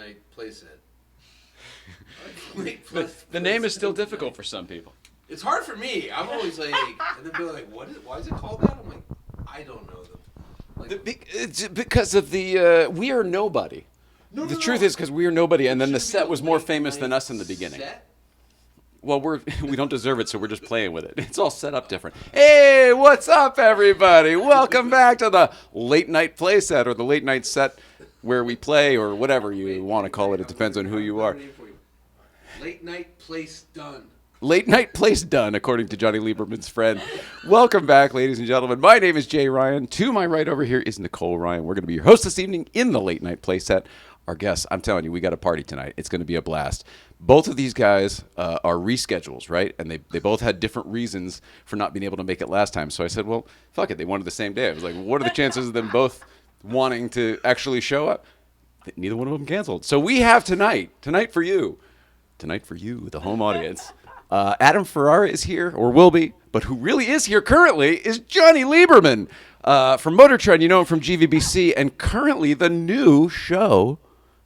night playset. The name is still difficult for some people. It's hard for me. I'm always like, and then be like, why is it called that? I'm like, I don't know them. It's because of the we are nobody. The truth is because we are nobody, and then the set was more famous than us in the beginning. Set? Well, we don't deserve it, so we're just playing with it. It's all set up different. Hey, what's up, everybody? Welcome back to the late night playset, or the late night set where we play, or whatever you want to call it. It depends on who you are. Late night place done. Late night place done, according to Jonny Lieberman's friend. Welcome back, ladies and gentlemen. My name is Jay Ryan. To my right over here is Nicole Ryan. We're going to be your host this evening in the late night playset. Our guests, I'm telling you, we got a party tonight. It's going to be a blast. Both of these guys are reschedules, right? And they both had different reasons for not being able to make it last time. So I said, well, fuck it. They wanted the same day. I was like, what are the chances of them both wanting to actually show up? Neither one of them canceled. So we have tonight for you, the home audience. Adam Ferrara is here, or will be, but who really is here currently is Jonny Lieberman from Motor Trend. You know him from GVBC, and currently the new show,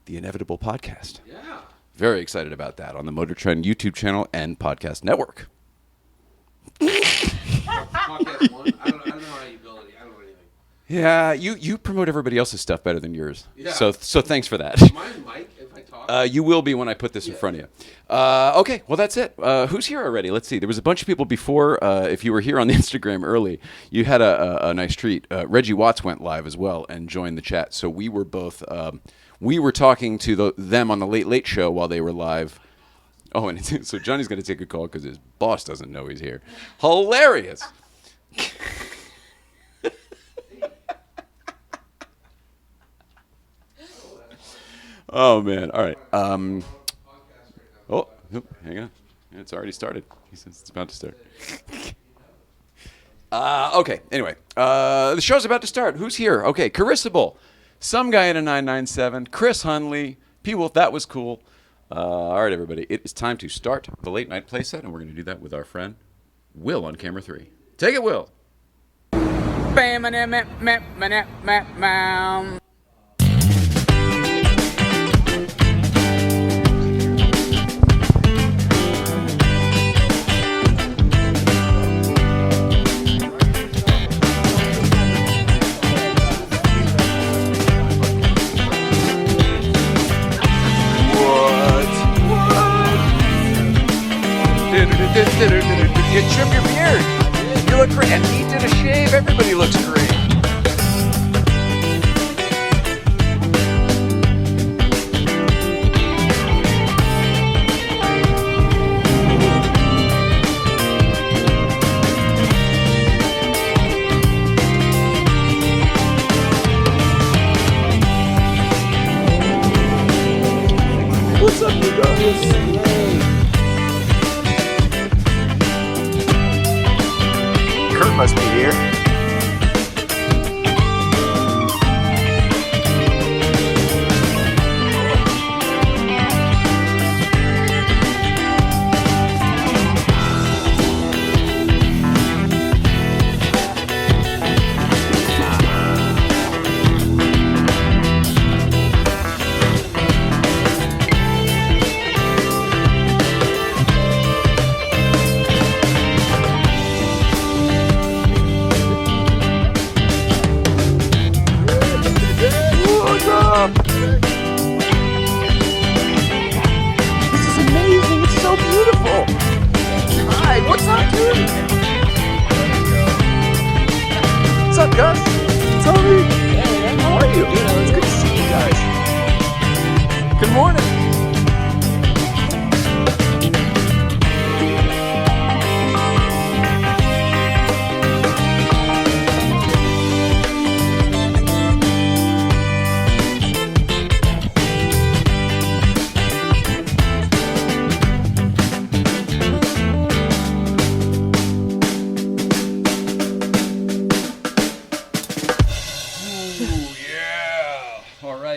The Inevitable Podcast. Yeah. Very excited about that on the Motor Trend YouTube channel and podcast network. Podcast one. I don't know how you build it. I don't know anything. Yeah, you promote everybody else's stuff better than yours. Yeah. So thanks for that. Am I mic if I talk? You will be when I put this in front of you. Okay, well, that's it. Who's here already? Let's see. There was a bunch of people before. If you were here on the Instagram early, you had a nice treat. Reggie Watts went live as well and joined the chat. So we were both we were talking to them on the Late Late Show while they were live. Oh, and so Johnny's going to take a call because his boss doesn't know he's here. Hilarious. Oh, man. All right. Oh, hang on. It's already started. He says it's about to start. Okay. Anyway, the show's about to start. Who's here? Okay. Carissable. Some guy in a 997. Chris Hunley. P. Wolf. That was cool. All right, everybody. It is time to start the late night playset, and we're going to do that with our friend Will on camera 3. Take it, Will. You trim your beard. You look great. And he did a shave. Everybody looks great. What's up, you guys? Kurt must be here. This is amazing. It's so beautiful. Hi, what's up, dude? What's up, Gus? Tony? Hey, how are you? It's good to see you guys. Good morning.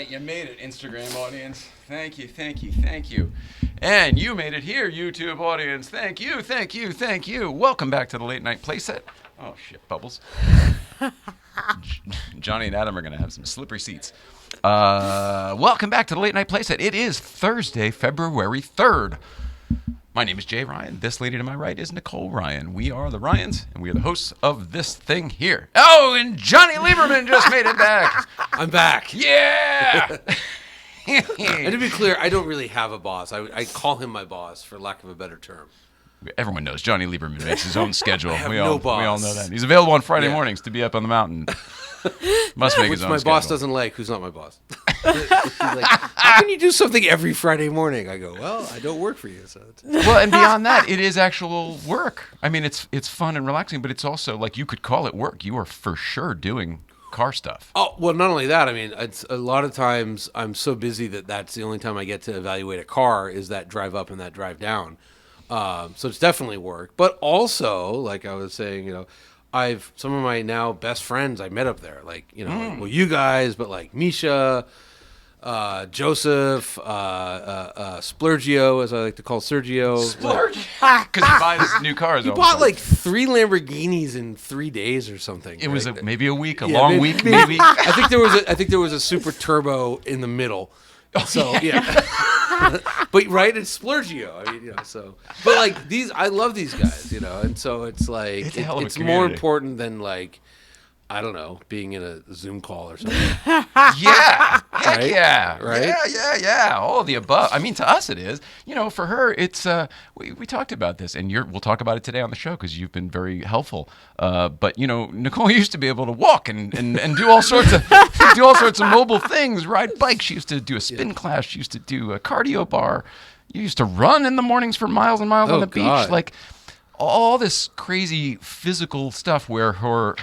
You made it, Instagram audience. Thank you. And you made it here, YouTube audience. Thank you. Welcome back to the late night playset. Oh, shit, bubbles. Johnny and Adam are going to have some slippery seats. Welcome back to the Late Night Playset. It is Thursday, February 3rd. My name is Jay Ryan. This lady to my right is Nicole Ryan. We are the Ryans, and we are the hosts of this thing here. Oh, and Jonny Lieberman just made it back. I'm back. Yeah! And to be clear, I don't really have a boss. I call him my boss, for lack of a better term. Everyone knows Jonny Lieberman makes his own schedule. I have we no all boss. know that. He's available on Friday Yeah. mornings to be up on the mountain. Must make Which his own my schedule. boss doesn't like, who's not my boss. He's like, how can you do something every Friday morning? I go, well, I don't work for you. So Well, and beyond that, it is actual work. I mean, it's fun and relaxing, but it's also like you could call it work. You are for sure doing car stuff. Oh, well, not only that, I mean, it's a lot of times I'm so busy that's the only time I get to evaluate a car is that drive up and that drive down. So it's definitely work. But also, like I was saying, some of my now best friends I met up there. Like, well, you guys, but like Misha, Joseph, Splurgio, as I like to call Sergio. Splurge? Because he buys new cars. He all the bought time. like 3 Lamborghinis in 3 days or something. It was right? maybe a week, a Yeah, long week, maybe. I think there was a super turbo in the middle. So yeah. But right, it's Splurgio. I mean, but like I love these guys, and so it's like It's a hell of a it's more community. important than like, I don't know, being in a Zoom call or something. Yeah. Heck Right? yeah. Right? Yeah. All of the above. I mean, to us it is. For her, it's, we talked about this, and we'll talk about it today on the show because you've been very helpful. But, Nicole used to be able to walk and do all sorts of mobile things, ride bikes. She used to do a spin class. She used to do a cardio bar. You used to run in the mornings for miles and miles on the God. beach. Like, all this crazy physical stuff where her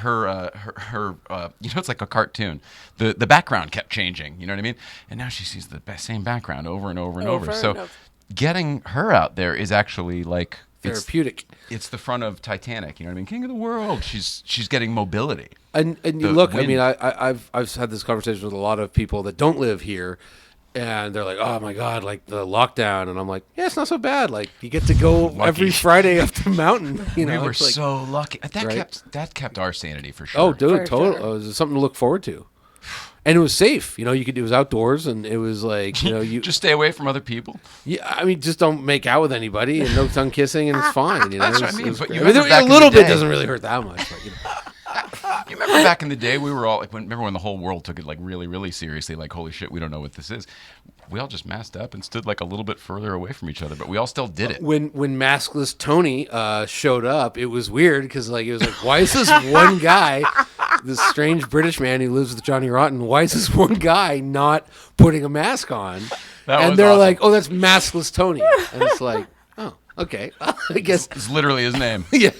it's like a cartoon. The background kept changing, you know what I mean? And now she sees the same background over and over and over. So getting her out there is actually like Therapeutic. It's the front of Titanic, you know what I mean? King of the world. She's getting mobility. And you look, I mean, I've had this conversation with a lot of people that don't live here. And they're like, oh, my God, like the lockdown. And I'm like, yeah, it's not so bad. Like, you get to go every Friday up the mountain. We were it's like, so lucky. That right? kept our sanity for sure. Oh, dude, For total. sure. It was something to look forward to. And it was safe. It was outdoors. And it was like, you Just stay away from other people. yeah, I mean, just don't make out with anybody and no tongue kissing and it's fine. That's It what I was- mean, it was but great. you I mean, remember back a in little the bit day- doesn't really hurt that much. But, You remember back in the day, we were all like, remember when the whole world took it like really, really seriously, like, holy shit, we don't know what this is. We all just masked up and stood like a little bit further away from each other, but we all still did it. when maskless Tony showed up, it was weird because it was like, why is this one guy, this strange British man who lives with Johnny Rotten, why is this one guy not putting a mask on? That And was they're awesome. like, oh, that's maskless Tony, and it's like, oh, okay, I guess, It's literally his name. yeah.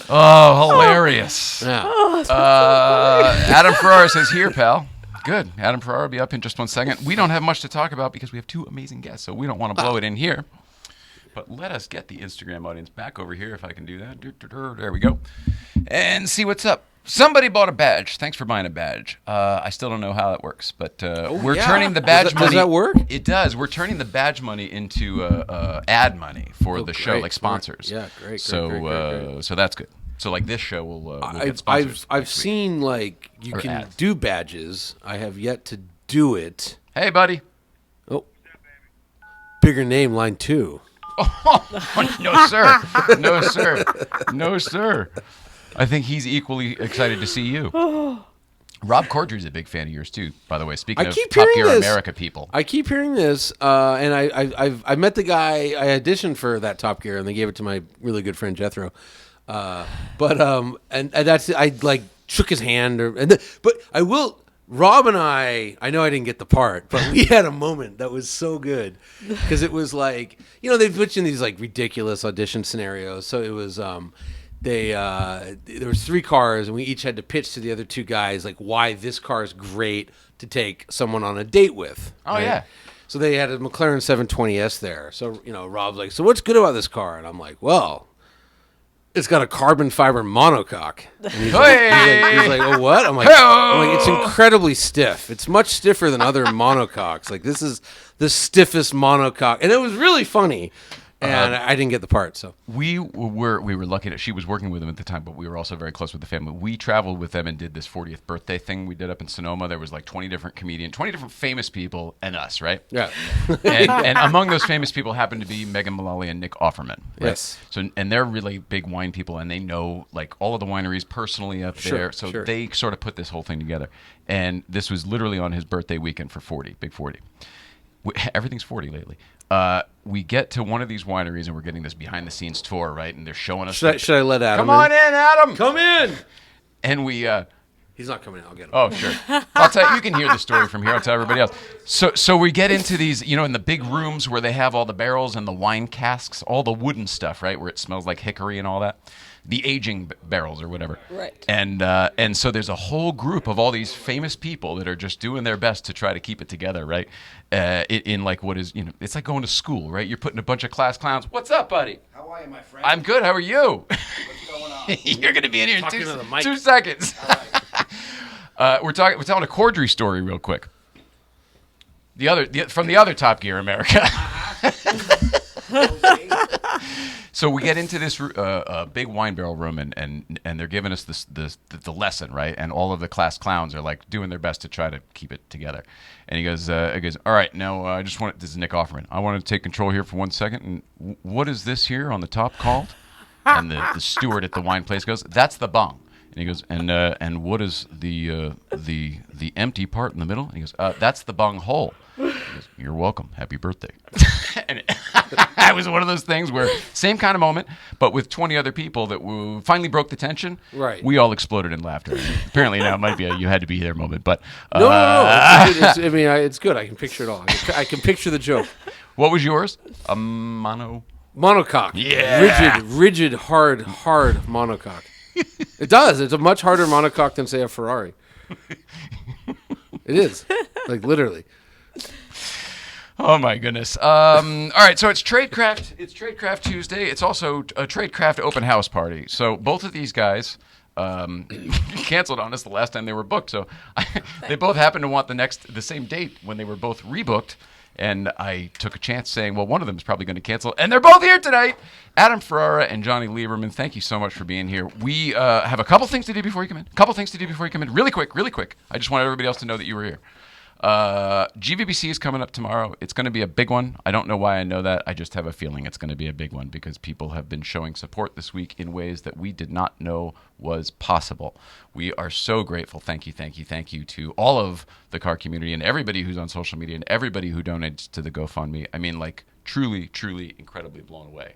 Oh, hilarious. Yeah. Adam Ferrara says, here, pal. Good. Adam Ferrara will be up in just 1 second. We don't have much to talk about because we have 2 amazing guests, so we don't want to blow it in here. But let us get the Instagram audience back over here if I can do that. There we go. And see what's up. Somebody bought a badge. Thanks for buying a badge. I still don't know how that works, but we're yeah. turning the badge money. Does that work? It does. We're turning the badge money into ad money for the show, great. like sponsors. Yeah, great, So, great. so that's good. So, like this show will get I've sponsors. I've next week. seen like you Or can ads. do badges. I have yet to do it. Hey, buddy. Oh, bigger name, line 2. No, sir. No, sir. No, sir. I think he's equally excited to see you. Rob Cordry's a big fan of yours too, by the way. Speaking I of keep Top hearing Gear this. America people. I keep hearing this, and I met the guy. I auditioned for that Top Gear, and they gave it to my really good friend Jethro. And that's I like shook his hand, but I will. Rob and I know I didn't get the part, but we had a moment that was so good because it was like they put you in these like ridiculous audition scenarios. So it was there was 3 cars, and we each had to pitch to the other 2 guys like why this car is great to take someone on a date with. Oh, right? yeah. So they had a McLaren 720S there. So Rob's like, so what's good about this car? And I'm like, well, it's got a carbon fiber monocoque. And he's like, oh, what? I'm like, it's incredibly stiff. It's much stiffer than other monocoques. Like, this is the stiffest monocoque. And it was really funny. And I didn't get the part, so. We were lucky that she was working with them at the time, but we were also very close with the family. We traveled with them and did this 40th birthday thing we did up in Sonoma. There was like 20 different comedians, 20 different famous people, and us, right? Yeah. and among those famous people happened to be Megan Mullally and Nick Offerman. Right? Yes. So, and they're really big wine people, and they know like all of the wineries personally up there. So they sort of put this whole thing together. And this was literally on his birthday weekend for 40, big 40. Everything's 40 lately. We get to one of these wineries and we're getting this behind the scenes tour, right? And they're showing us. Should I let Adam Come on in, Adam. Come in. And we. He's not coming in. I'll get him. Oh, sure. I'll tell you. You can hear the story from here. I'll tell everybody else. So we get into these, in the big rooms where they have all the barrels and the wine casks, all the wooden stuff, right? Where it smells like hickory and all that. The aging barrels or whatever. Right. And so there's a whole group of all these famous people that are just doing their best to try to keep it together, right? In like what is, it's like going to school, right? You're putting a bunch of class clowns. What's up, buddy? How are you, my friend? I'm good. How are you? What's going on? You're going to be in here in Talking to the mic. 2 seconds. All right. We're telling a Cordry story real quick. From the other Top Gear America. So we get into this big wine barrel room, and they're giving us the lesson, right? And all of the class clowns are like doing their best to try to keep it together. And he goes, all right, now I just want, this is Nick Offerman. I want to take control here for 1 second. And what is this here on the top called? And the steward at the wine place goes, that's the bung. And he goes, and what is the empty part in the middle? And he goes, that's the bung hole. He goes, you're welcome. Happy birthday. And it was one of those things where same kind of moment, but with 20 other people that finally broke the tension. Right. We all exploded in laughter. Apparently now it might be a you had to be there moment, but No. It's good. I can picture it all. I can picture the joke. What was yours? A Monocoque. Yeah. Rigid, hard monocoque. It does. It's a much harder monocoque than, say, a Ferrari. It is. Like, literally. Oh my goodness! All right, so it's Tradecraft. It's Tradecraft Tuesday. It's also a Tradecraft open house party. So both of these guys canceled on us the last time they were booked. So they both happened to want the same date when they were both rebooked. And I took a chance saying, well, one of them is probably going to cancel. And they're both here tonight. Adam Ferrara and Jonny Lieberman, thank you so much for being here. We have a couple things to do before you come in. Really quick. I just want everybody else to know that you were here. GVBC is coming up tomorrow. It's going to be a big one. I don't know why I know that. I just have a feeling it's going to be a big one because people have been showing support this week in ways that we did not know was possible. We are so grateful. Thank you to all of the car community and everybody who's on social media and everybody who donates to the GoFundMe. I mean, like, truly, incredibly blown away.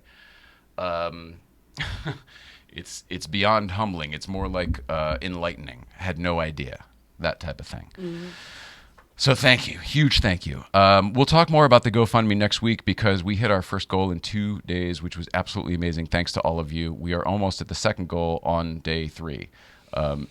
It's beyond humbling. It's more like enlightening. Had no idea. That type of thing. Mm-hmm. So thank you. Huge thank you. We'll talk more about the GoFundMe next week because we hit our first goal in 2 days, which was absolutely amazing. Thanks to all of you. We are almost at the second goal on day 3.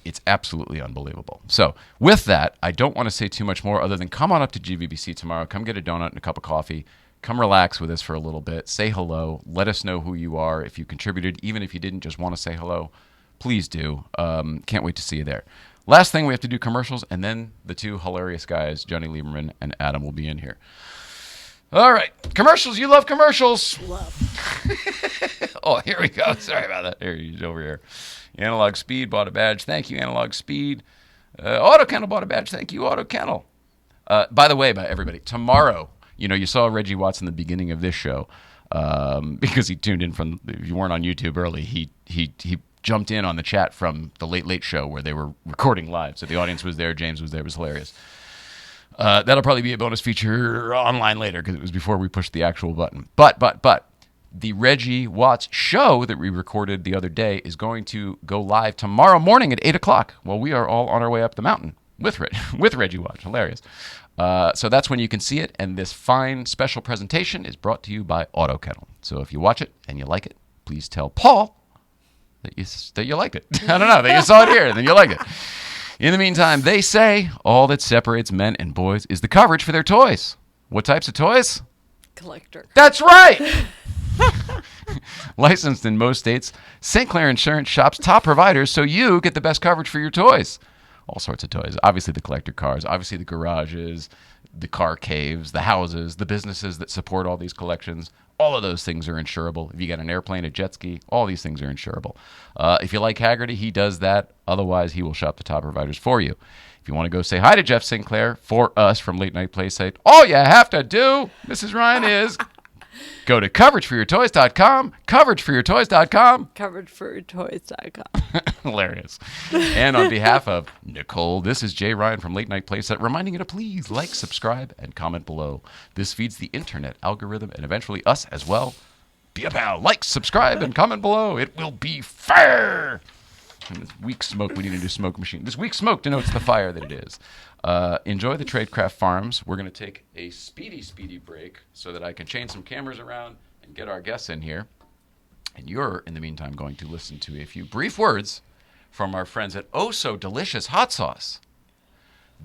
It's absolutely unbelievable. So with that, I don't want to say too much more other than come on up to GVBC tomorrow. Come get a donut and a cup of coffee. Come relax with us for a little bit. Say hello. Let us know who you are. If you contributed, even if you didn't just want to say hello, please do. Can't wait to see you there. Last thing, we have to do commercials, and then the two hilarious guys, Jonny Lieberman and Adam, will be in here. All right. Commercials. You love commercials. Love. Oh, here we go. Sorry about that. Here, he's over here. Analog Speed bought a badge. Thank you, Analog Speed. Auto Kennel bought a badge. Thank you, Auto Kennel. By the way, everybody, tomorrow, you saw Reggie Watts in the beginning of this show because he tuned in from, if you weren't on YouTube early, he jumped in on the chat from the Late Late Show where they were recording live. So the audience was there. James was there. It was hilarious. That'll probably be a bonus feature online later because it was before we pushed the actual button. But the Reggie Watts show that we recorded the other day is going to go live tomorrow morning at 8 o'clock while we are all on our way up the mountain with Reggie Watts. Hilarious. So that's when you can see it. And this fine special presentation is brought to you by Auto Kennel. So if you watch it and you like it, please tell Paul that you like it. I don't know, that you saw it here, then you like it. In the meantime, they say all that separates men and boys is the coverage for their toys. What types of toys? Collector. That's right! Licensed in most states, St. Clair Insurance shops top providers so you get the best coverage for your toys. All sorts of toys. Obviously the collector cars, obviously the garages, the car caves, the houses, the businesses that support all these collections. All of those things are insurable. If you got an airplane, a jet ski, all these things are insurable. If you like Haggerty, he does that. Otherwise, he will shop the top providers for you. If you want to go say hi to Jeff Sinclair for us from Late Night Playset, all you have to do, Mrs. Ryan, is go to coverageforyourtoys.com, coverageforyourtoys.com. Coverageforyourtoys.com. Hilarious. And on behalf of Nicole, this is Jay Ryan from Late Night Playset, reminding you to please like, subscribe, and comment below. This feeds the internet algorithm and eventually us as well. Be a pal. Like, subscribe, and comment below. It will be fair. And this weak smoke, we need a new smoke machine. This weak smoke denotes the fire that it is. Enjoy the Tradecraft Farms. We're going to take a speedy break so that I can change some cameras around and get our guests in here. And you're, in the meantime, going to listen to a few brief words from our friends at Oh So Delicious Hot Sauce.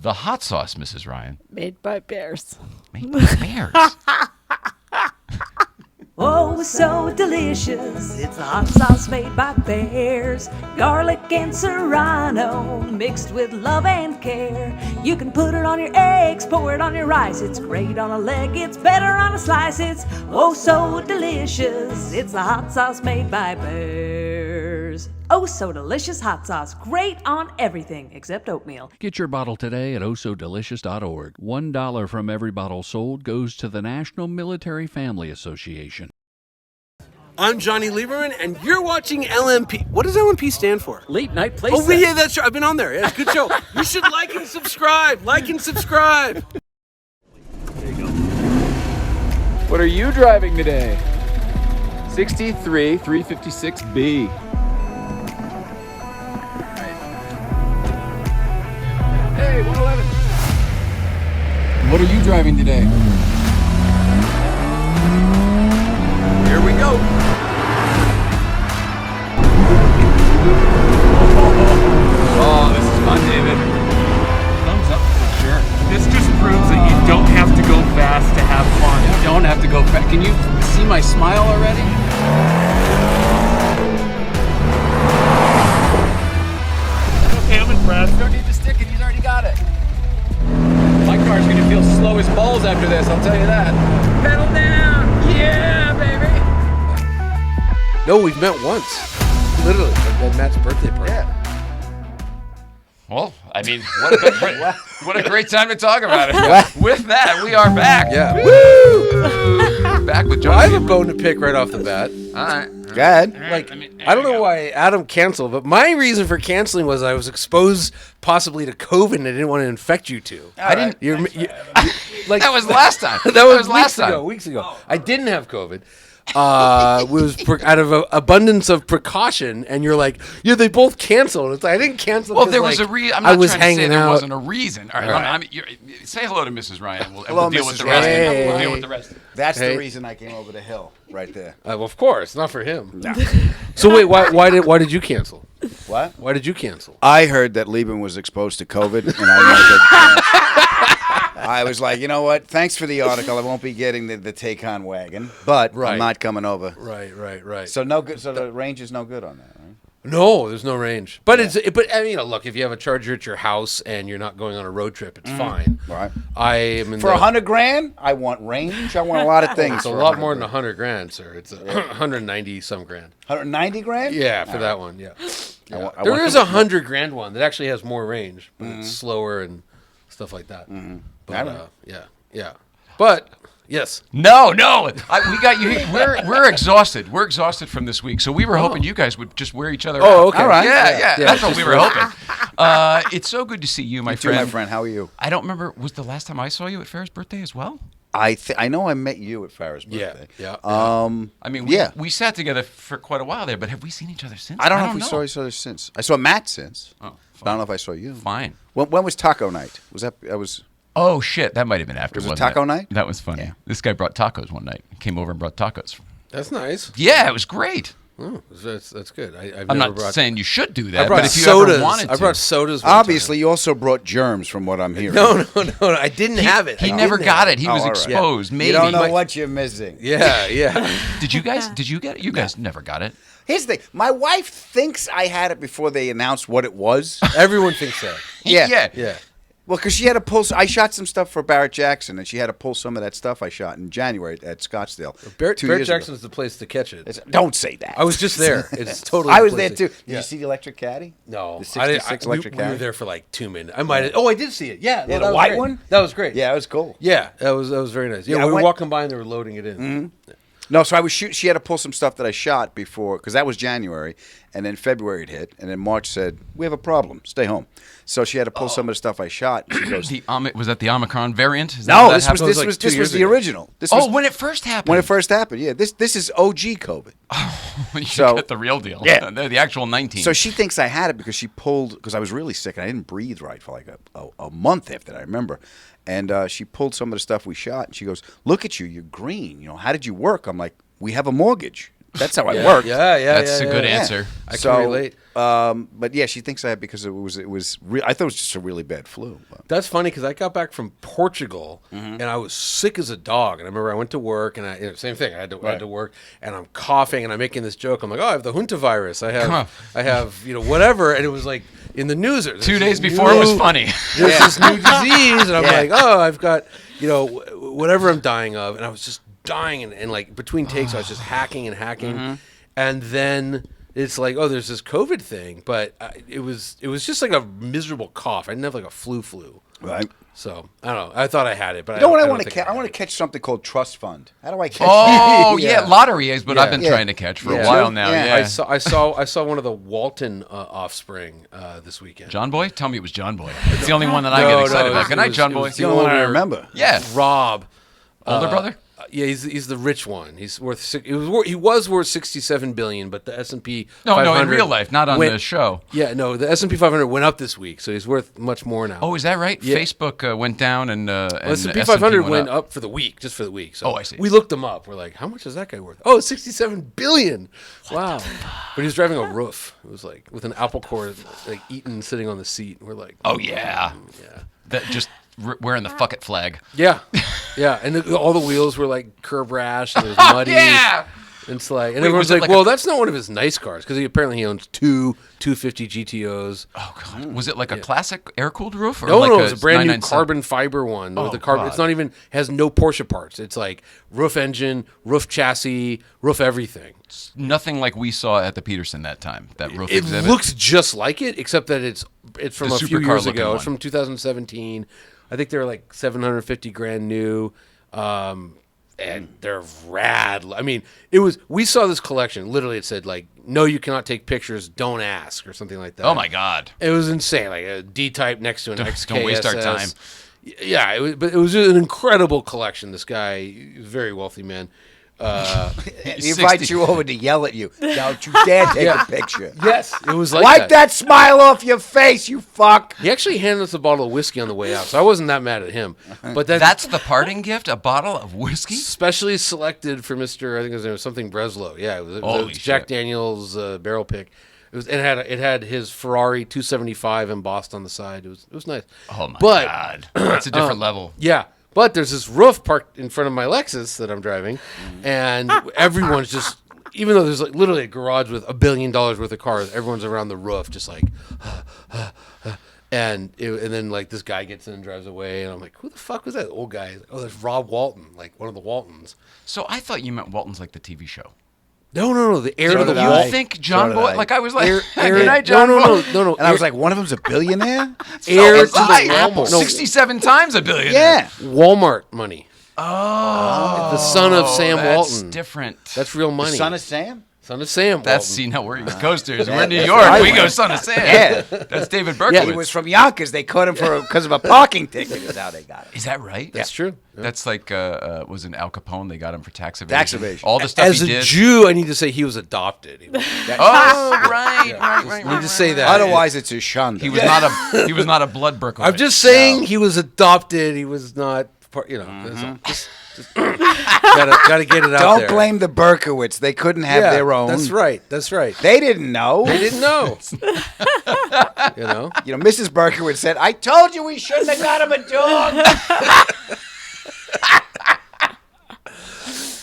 The hot sauce, Mrs. Ryan. Made by bears. Made by bears. Oh, so delicious. It's the hot sauce made by bears. Garlic and serrano mixed with love and care. You can put it on your eggs, pour it on your rice. It's great on a leg, it's better on a slice. It's oh so delicious. It's the hot sauce made by bears. Oh, so delicious hot sauce. Great on everything except oatmeal. Get your bottle today at ohsodelicious.org. $1 from every bottle sold goes to the National Military Family Association. I'm Jonny Lieberman, and you're watching LNP. What does LNP stand for? Late Night Playset. Oh, yeah, that's right. I've been on there. Yeah, it's a good show. You should like and subscribe. Like and subscribe. What are you driving today? 63 356B. Hey, 111. What are you driving today? Here we go. Oh, this is fun, David. Thumbs up for sure. This just proves that you don't have to go fast to have fun. You don't have to go fast. Can you see my smile already? Okay, I'm impressed. You don't need to stick it. He's already got it. My car's gonna feel slow as balls after this. I'll tell you that. Pedal down. Yeah, baby. No, we've met once. Literally, at Matt's birthday party. Yeah. Well, I mean, what a great time to talk about it. With that, we are back. Yeah. Woo! Back with Well, I John. have a bone to pick right off the bat. All right. Go ahead. Like, I don't know why Adam canceled, but my reason for canceling was I was exposed possibly to COVID and I didn't want to infect you two. I didn't. Like That was last time. That was last weeks time. ago. Weeks ago. I didn't have COVID. Was out of abundance of precaution, and you're like, yeah, they both canceled. It's like I didn't cancel. Well, 'cause, there was like, a reason. I'm I not was trying to say hanging there out. wasn't a reason. All right. Say hello to Mrs. Ryan. We'll deal with Mrs. the rest. Ryan. We'll deal with the rest. That's Hey. the reason I came over the hill, right there. Well, of course, not for him. So wait, why did you cancel? What? Why did you cancel? I heard that Lieberman was exposed to COVID, and I wanted to cancel. I was like, you know what? Thanks for the article. I won't be getting the take-on wagon, but Right. I'm not coming over. Right. So no good. So the range is no good on that, right? No, there's no range. But but I mean, look, if you have a charger at your house and you're not going on a road trip, it's fine. Right. I am in For $100,000, I want range. I want a lot of things. It's a for lot more than $100,000. $100,000, sir. It's 190 some grand. $190,000. Yeah, for that one. Yeah. I There want is a $100,000 one that actually has more range, but it's slower and stuff like that. But yeah. But yes. No. We got you. We're exhausted. We're exhausted from this week. So we were hoping you guys would just wear each other out. Oh, okay. All right. Yeah. Yeah, That's what just we were hoping. It's so good to see you, my You too, friend. my friend. How are you? I don't remember. Was the last time I saw you at Farrah's birthday as well? I know I met you at Farrah's birthday. Yeah. I mean, Yeah. we sat together for quite a while there, but have we seen each other since? I don't know if we saw each other since. I saw Matt since. Oh, But I don't know if I saw you. fine. When was taco night? Was that? I was. Oh shit, that might have been after. Was it wasn't taco night? That was funny. Yeah. This guy brought tacos one night. Came over and brought tacos. That's nice. Yeah, it was great. Oh, that's good. I've I'm never not brought. saying you should do I that, brought but if you sodas. ever wanted to, I brought sodas. One Obviously, you also brought germs, from what I'm hearing. time. No. I didn't have it. He I never didn't got have it. He was all right. exposed. Maybe. You don't know what you're missing. Yeah. Did you guys? Did you get it? You guys never got it. Here's the thing. My wife thinks I had it before they announced what it was. Everyone thinks that. Yeah. Yeah. Well, because she had to pull. I shot some stuff for Barrett Jackson, and she had to pull some of that stuff I shot in January at Scottsdale. Barrett 2 years ago. Jackson's the place to catch it. Don't say that. I was just there. It's totally. I the was place there to- too. Did Yeah. you see the electric caddy? No, The 66 electric we were caddy. there for like 2 minutes. I might have. Oh, I did see it. Yeah, Yeah, that the was white great. one? That was great. Yeah, it was cool. Yeah, that was very nice. Yeah, Yeah, I we were went- walking by and they were loading it in. No, so I was shooting. She had to pull some stuff that I shot before, because that was January, and then February it hit, and then March said, "We have a problem. Stay home." So she had to pull some of the stuff I shot. And she goes, Was that the Omicron variant? Is that "No, what that this was happened? this like was 2 this years was the ago. original. This Oh, was when it first happened. when it first happened. Yeah, this is OG COVID." you so- got the real deal. Yeah. The actual 19. So she thinks I had it because she pulled, because I was really sick and I didn't breathe right for like a month after that, I remember. And she pulled some of the stuff we shot, and she goes, "Look at you, you're green. You know, how did you work?" I'm like, "We have a mortgage. That's how I work." Yeah, That's a good answer. I can relate. But yeah, she thinks I had because it was I thought it was just a really bad flu. But. That's funny because I got back from Portugal and I was sick as a dog. And I remember I went to work and same thing. I had to work and I'm coughing and I'm making this joke. I'm like, "Oh, I have the Junta virus. I have whatever." And it was like in the news. 2 days before it was funny. There's this new disease, and I'm like, "Oh, I've got whatever I'm dying of," and I was just dying and like between takes I was just hacking and hacking, and then it's like, "Oh, there's this COVID thing," but it was just like a miserable cough. I didn't have like a flu, Right. so I don't know. I thought I had it, but You know what I don't want to think catch? I had want it. to catch something called trust fund. How do I catch? Oh, Yeah. yeah, lottery is what I've been Yeah. trying to catch for Yeah. a while now. Yeah. Yeah. I saw one of the Walton offspring this weekend. John Boy? Tell me it was John Boy. It's the only one that I get excited about. Good night, John Boy. It's the only one I remember. Yeah. Rob. Older brother? Yeah, he's the rich one. He's worth he was worth $67 billion, but the S&P No, 500 in real life, not on went- the show. Yeah, no, the S&P 500 went up this week, so he's worth much more now. Oh, is that right? Yeah. Facebook went down and S&P 500 went up for the week, just for the week. So Oh, I see. We looked him up. We're like, how much is that guy worth? Oh, $67 billion. Wow. But he was driving a roof. It was like with an apple core, like eaten sitting on the seat. We're like, Oh, yeah. yeah. That just wearing the fuck it flag. Yeah, yeah, and all the wheels were like curb rash and it was muddy. Yeah. It's like, and Wait, everyone's was it like, like "Well, that's not one of his nice cars," because apparently he owns two 250 GTOs. Oh, God. Was it like a classic air-cooled roof? Or No, like no, it's a brand new 997? carbon fiber one. Oh, The carbon, it's God. not even has no Porsche parts. It's like roof engine, roof chassis, roof everything. Nothing like we saw at the Peterson that time, that roof It exhibit. looks just like it, except that it's from The a few supercar years looking ago. one. It's from 2017. I think they're like 750 grand new. And they're rad. I mean, we saw this collection. Literally, it said like, "No, you cannot take pictures. Don't ask," or something like that. Oh, my God. It was insane. Like a D-type next to an XKSS. Don't waste our time. Yeah, but it was an incredible collection. This guy, he's a very wealthy man. He invites you over to yell at you. Don't you dare take a picture. Yes, it was like Wipe that smile off your face, you fuck. He actually handed us a bottle of whiskey on the way out, so I wasn't that mad at him. But That's the parting gift? A bottle of whiskey? specially selected for Mr. I think his name was something Breslow. Yeah, it was Holy Jack shit. Daniels barrel pick. It had his Ferrari 275 embossed on the side. It was nice. Oh, my But- God. That's a different level. Yeah, but there's this roof parked in front of my Lexus that I'm driving, and everyone's just, even though there's like literally a garage with $1 billion worth of cars, everyone's around the roof just like, and then like this guy gets in and drives away, and I'm like, who the fuck was that old guy? He's like, oh, that's Rob Walton, like one of the Waltons. So I thought you meant Walton's like the TV show. No, the heir So to the did You I. Walt. think John So did Boy? I. Like I was like, Heir- good night, John no, Boy. no. And I was like, one of them's a billionaire? Heir So to was I. the Walmart. No, 67 times a billion. Yeah. Walmart money. Oh. The son of Sam That's Walton. different. That's real money. Son of Sam? Son of Sam. That's, Walton. see, now we're East Coasters. We're in New that's York. where I We go went. Son of Sam. Yeah. That's David Berkowitz. He was from Yonkers. They caught him because of a parking ticket is how they got him. Is that right? That's true. Yeah. That's like, was it Al Capone? They got him for tax evasion. Tax evasion. All the stuff As he a did. Jew, I need to say he was adopted. He was- Oh, right. I need to say that. Otherwise, it's a shunda. He was not a blood Berkowitz. I'm just saying he was adopted. He was not part. Just gotta get it out Don't there. blame the Berkowitz. They couldn't have their own. That's right. They didn't know. They didn't know. You know. You know, Mrs. Berkowitz said, "I told you we shouldn't have got him a dog."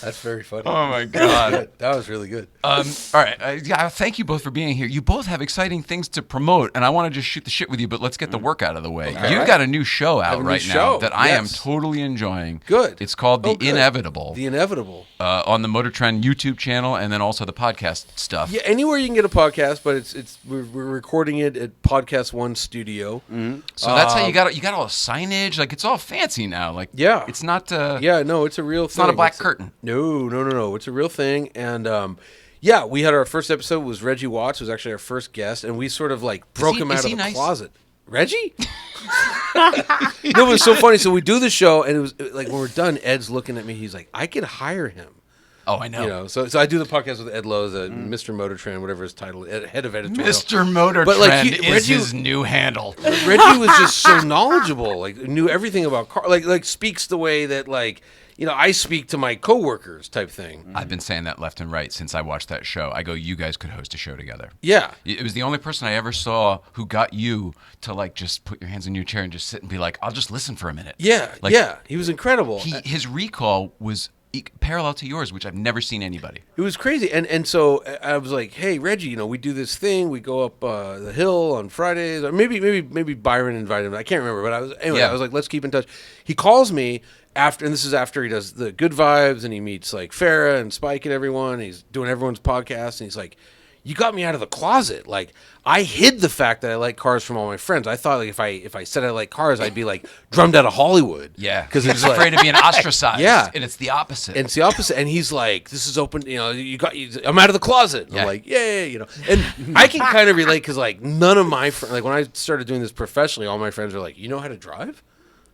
That's very funny. Oh my God. That was really good. All right. Thank you both for being here. You both have exciting things to promote, and I want to just shoot the shit with you, but let's get the work out of the way. You've got a new show out right now that I am totally enjoing. Good. It's called The Inevitable. The Inevitable. On the Motor Trend YouTube channel, and then also the podcast stuff. Yeah, anywhere you can get a podcast, but we're recording it at Podcast One Studio. Mm-hmm. So that's how you got all the signage. Like, it's all fancy now. Like, yeah, it's not. It's a real thing. It's not a black curtain. No. It's a real thing, and yeah, we had our first episode was Reggie Watts, was actually our first guest, and we sort of like broke him out of the closet. Reggie? No, it was so funny. So we do the show, and it was like when we're done, Ed's looking at me. He's like, I could hire him. Oh, I know. So I do the podcast with Ed Lowe, Mr. Motor Trend, whatever his title, head of editorial. Mr. Motor Trend is his new handle. Reggie was just so knowledgeable, like knew everything about car, like speaks the way that I speak to my coworkers type thing. I've been saying that left and right since I watched that show. I go, you guys could host a show together. Yeah. It was the only person I ever saw who got you to like just put your hands in your chair and just sit and be like, I'll just listen for a minute. Yeah. Like, yeah. He was incredible. His recall was parallel to yours, which I've never seen anybody. It was crazy. And so I was like, hey, Reggie, we do this thing. We go up the hill on Fridays. Or maybe Byron invited him. I can't remember. But I was like, let's keep in touch. He calls me after, and this is after he does the Good Vibes, and he meets like Farrah and Spike and everyone. And he's doing everyone's podcast, and he's like, you got me out of the closet. Like, I hid the fact that I like cars from all my friends. I thought like if I said I like cars, I'd be like drummed out of Hollywood. Yeah, because it's afraid of being ostracized. Yeah, and it's the opposite. And it's the opposite. And he's like, "This is open. I'm out of the closet." And I'm like, "Yeah." And I can kind of relate because like none of my friends, like when I started doing this professionally, all my friends were like, "You know how to drive?"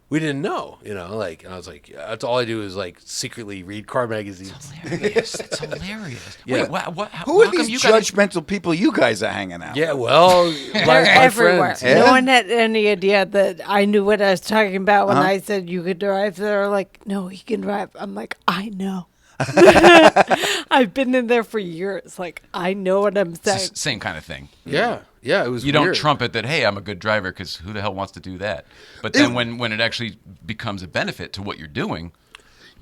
We didn't know, and I was like, that's all I do is like secretly read car magazines. It's hilarious. Yeah. Wait, who are these judgmental people you guys are hanging out? Yeah, well, they're everywhere. friends. No one had any idea that I knew what I was talking about when I said you could drive. They're like, no, he can drive. I'm like, I know. I've been in there for years. Like, I know what I'm saying. Same kind of thing. Yeah, it was. You weird. don't trumpet that. Hey, I'm a good driver, because who the hell wants to do that? But then when it actually becomes a benefit to what you're doing.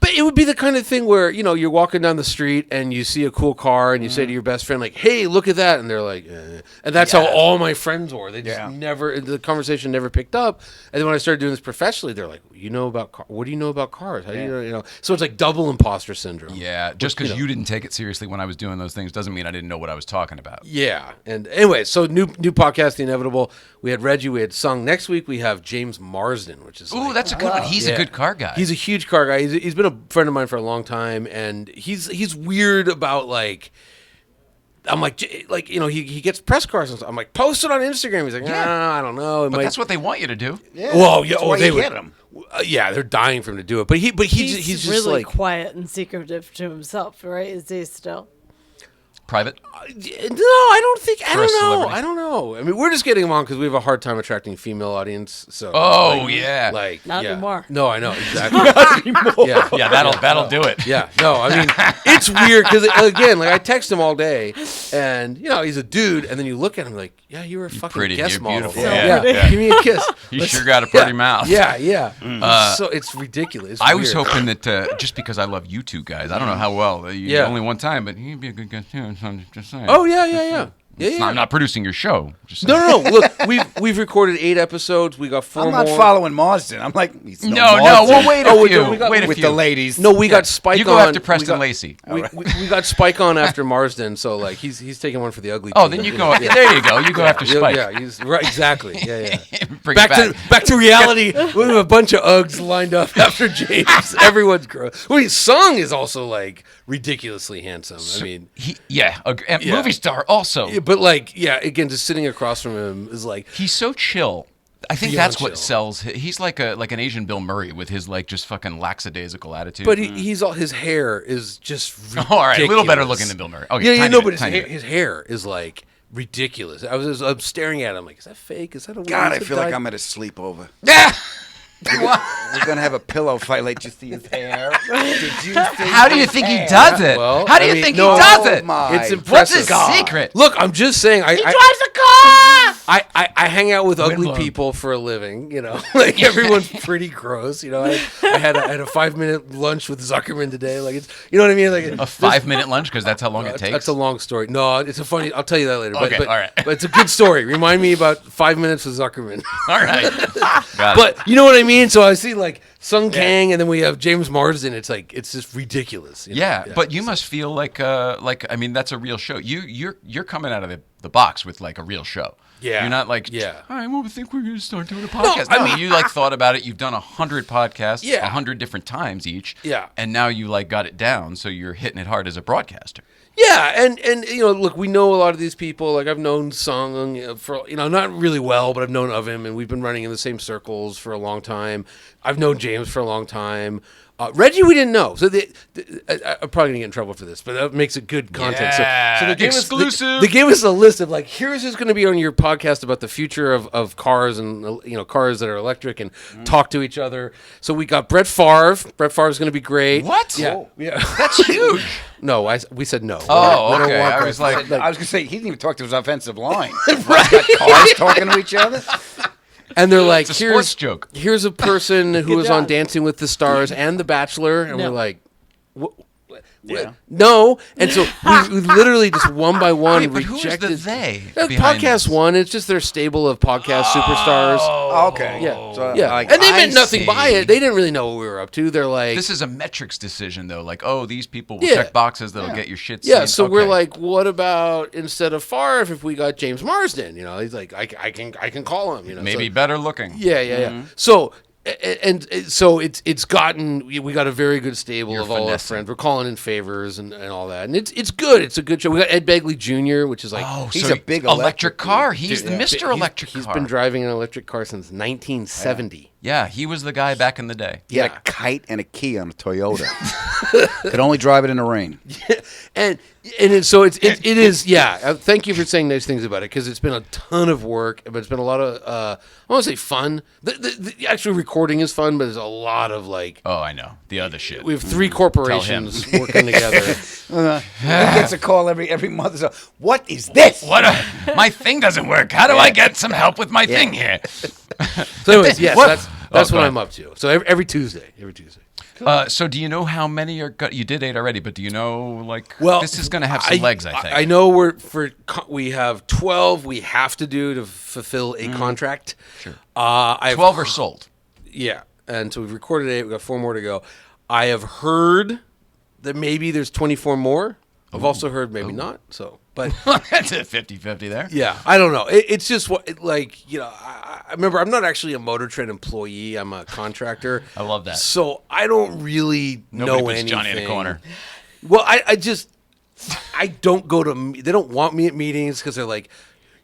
But it would be the kind of thing where, you're walking down the street and you see a cool car and you say to your best friend, like, hey, look at that. And they're like, eh. And that's how all my friends were. They just the conversation never picked up. And then when I started doing this professionally, they're like, what do you know about cars? How do you know? So it's like double imposter syndrome. Yeah. Just because you didn't take it seriously when I was doing those things doesn't mean I didn't know what I was talking about. Yeah. And anyway, so new podcast, The Inevitable. We had Reggie, we had Sung. Next week we have James Marsden, which is that's a good one. He's a good car guy. He's a huge car guy. He's been a friend of mine for a long time, and he's weird about like. I'm like he gets press cars and stuff. I'm like, post it on Instagram. He's like, I don't know. But that's what they want you to do. Yeah. Well, they get him. They're dying for him to do it. But he's just really like quiet and secretive to himself, right? Is he still? Private? No, I don't think. I don't know. Celebrity. I don't know. I mean, we're just getting him on because we have a hard time attracting female audience. So. Oh, not anymore. No, I know exactly. Yeah, that'll do it. Yeah, no, I mean, it's weird because again, like I text him all day, and he's a dude, and then you look at him like, yeah, you were a fucking pretty, guest you're model. beautiful. Yeah. Give me a kiss. You sure got a pretty mouth. Yeah. So it's ridiculous. It's I was weird. hoping that just because I love you two guys, I don't know how well, only one time, but you'd be a good guest too. So I'm just saying. Oh yeah. I'm not producing your show. Just No. Look, we've recorded 8 episodes. We got 4 more. I'm not following Marsden. I'm like, no. We'll wait a few. Wait a with few. the ladies. No, we got Spike on. You go after Preston Lacey. We got Spike on after Marsden, so like he's taking one for the ugly. Oh, team. then you go. There you go. You go after Spike. Yeah, he's right. Exactly. Yeah. Bring it back. Back to reality. We have a bunch of Uggs lined up after James. Everyone's gross. Sung is also like ridiculously handsome. I mean, movie star also. But like, again, just sitting across from him is like he's so chill. I think Beyond that's what chill. sells. He's like an Asian Bill Murray with his like just fucking lackadaisical attitude. But his hair is just ridiculous. All right, a little better looking than Bill Murray. Okay, but his hair is like ridiculous. I'm staring at him like, is that fake? Is that a God, I feel like I'm at a sleepover. Yeah. We're gonna have a pillow fight. Like, did you see his hair? Did you see How do you think he does it? Well, How do you think he does it? My It's impressive. What's his secret? Look, I'm just saying. He drives a car. I hang out with ugly blown. people for a living, you know. Like everyone's pretty gross, you know. I had a 5-minute lunch with Zuckerman today. Like it's, you know what I mean? Like A 5-minute lunch because that's how long it takes. That's a long story. No, it's a funny. I'll tell you that later. Okay, but, all right. But it's a good story. Remind me about 5 minutes with Zuckerman. All right. Got it. But you know what I mean? So I see like Sung Kang, and then we have James Marsden. It's like it's just ridiculous. You know? Yeah, but you must feel like I mean that's a real show. You're coming out of the box with like a real show. Yeah. You're not like, Yeah. I think we're going to start doing a podcast. I No, mean, you like thought about it. You've done 100 podcasts, Yeah. 100 different times each. Yeah. And now you like got it down, so you're hitting it hard as a broadcaster. Yeah, and you know, look, we know a lot of these people. Like I've known Sung for not really well, but I've known of him, and we've been running in the same circles for a long time. I've known James for a long time. Reggie, we didn't know, so I'm probably gonna get in trouble for this, but that makes it good content. Yeah, so they gave exclusive. They gave us a list of like, here's who's going to be on your podcast about the future of cars and cars that are electric and talk to each other. So we got Brett Favre. Brett Favre's going to be great. What? Yeah, yeah. That's huge. No, we said no. Oh, We don't okay. want I Brett was like, I was gonna say he didn't even talk to his offensive line. Right. Got cars talking to each other. And they're like, It's a sports joke. Here's a person who was on Dancing with the Stars and The Bachelor, and No. we're like, Yeah. no. And so we literally just one by one Wait, but who is rejected. the they That's behind Podcast this? One. It's just their stable of podcast superstars. Okay. Yeah, So, yeah. like, And they I meant nothing see. by it. They didn't really know what we were up to. They're like, This is a metrics decision, though. Like, oh, these people will Yeah. check boxes that'll get your shit yeah. seen. So we're Okay. like, what about instead of Favre, if we got James Marsden? You know, he's like, I can call him. You know, maybe so, better looking. Yeah. So so it's gotten we got a very good stable You're of all our finessing. friends. We're calling in favors and all that, and it's good. It's a good show. We got Ed Begley Jr., which is like he's so a big electric car. He's dude, the Mr. Electric He's car. been driving an electric car since 1970. Yeah, he was the guy back in the day. He had a kite and a key on a Toyota. Could only drive it in the rain. And so it is thank you for saying nice things about it, because it's been a ton of work, but it's been a lot of I want to say fun. The actual recording is fun, but there's a lot of like Oh, I know. The other shit. we have 3 corporations working together. He gets a call every month. So, what is this? My thing doesn't work. How do I get some help with my thing here? So anyways, yes, that's go what ahead. I'm up to. So every Tuesday. So do you know how many are? You did 8 already, but do you know like? Well, this is going to have some legs. I think. I know we have 12 we have to do to fulfill a contract. Sure. 12 are sold. Yeah, and so we've recorded 8. We've got 4 more to go. I have heard that maybe there's 24 more. I've also heard maybe not. So, but That's a 50-50 there. yeah, I don't know. It's just I remember I'm not actually a Motor Trend employee. I'm a contractor. I love that. So I don't really Nobody know puts anything. Johnny in a corner. Well, I don't go to. They don't want me at meetings because they're like,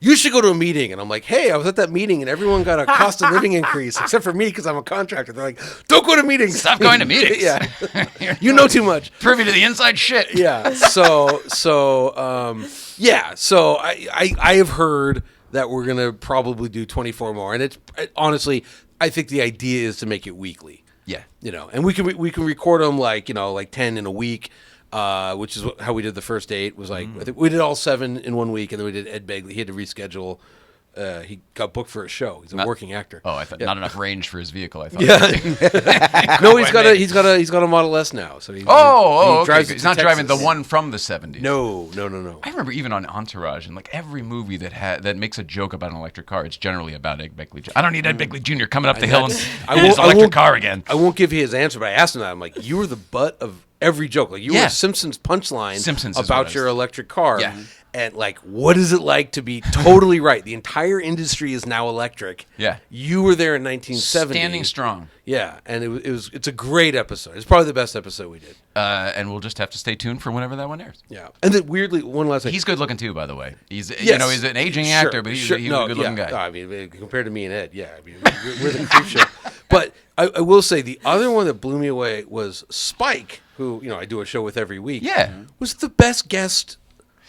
you should go to a meeting, and I'm like, hey, I was at that meeting, and everyone got a cost of living increase except for me because I'm a contractor. They're like, don't go to meetings. Stop going to meetings. Yeah, you know too much. Privy to the inside shit. Yeah. So I have heard that we're gonna probably do 24 more, and honestly, I think the idea is to make it weekly. Yeah. You know, and we can record them like 10 in a week, which is how we did the first 8. Was like I think we did all 7 in 1 week, and then we did Ed Begley. He had to reschedule. He got booked for a show. He's a working actor. Oh, I thought not enough range for his vehicle. I thought. Yeah. No, he's got a Model S now. So he Okay. drives He's to not driving the Texas. one from the 70s. No. I remember even on Entourage and like every movie that makes a joke about an electric car, it's generally about Ed Begley. I don't need Ed Begley Jr. coming up the hill and his electric car again. I won't give you his answer, but I asked him that. I'm like, you were the butt of every joke. Like you Yeah. were Simpsons punchline Simpsons is what about I your was- electric car. Yeah. And like, what is it like to be totally right? The entire industry is now electric. Yeah. You were there in 1970. Standing strong. Yeah, and it's a great episode. It's probably the best episode we did. And we'll just have to stay tuned for whenever that one airs. Yeah. And then weirdly, one last thing. He's good looking too, by the way. He's Yes. he's an aging Sure, actor, but he's sure. a No, good looking yeah. guy. I mean, compared to me and Ed, yeah. I mean, we're the creep show. But I will say the other one that blew me away was Spike, who I do a show with every week. Yeah. Was the best guest.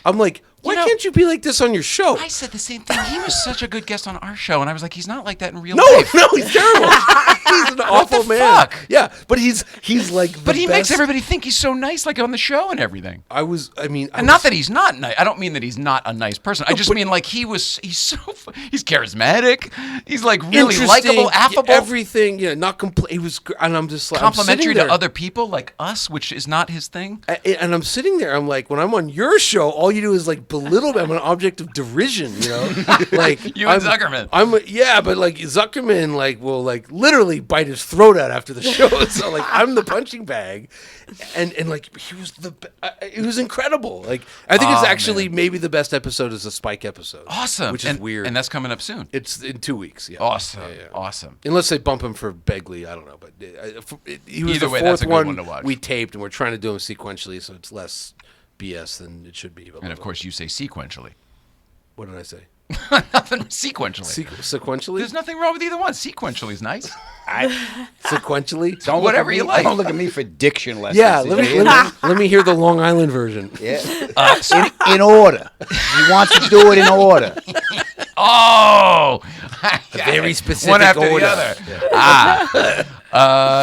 I'm like, Why can't you be like this on your show? I said the same thing. He was such a good guest on our show, and I was like, he's not like that in real No, life. no, he's terrible. He's an awful man. Fuck? Yeah, but he's like. But he makes best. everybody think he's so nice, like on the show and everything. And Not that he's not nice. I don't mean that he's not a nice person. I just mean like he's charismatic. He's like really likable, affable. Everything, not complete. He was, and I'm just like complimentary to other people like us, which is not his thing. And I'm sitting there. I'm like, when I'm on your show, all you do is like belittle me. I'm an object of derision. Like you and Zuckerman. But like Zuckerman, like will like literally bite his throat out after the show. So like I'm the punching bag, and like he was incredible. Like I think it's actually maybe the best episode is the Spike episode. Awesome, which is weird, and that's coming up soon. It's in 2 weeks. Yeah. Awesome, Yeah. awesome. Unless they bump him for Begley, I don't know. But he was Either the way, fourth that's a good one to watch. we taped, and we're trying to do them sequentially, so it's less BS than it should be. And of course, you say sequentially. What did I say? Nothing sequentially. Sequentially? There's nothing wrong with either one. Sequentially is nice. Sequentially? Don't Whatever look at you me, like. Don't look at me for diction lessons. Yeah, let me hear the Long Island version. Yeah. In order. He wants to do it in order. Oh, very specific one after order. the other.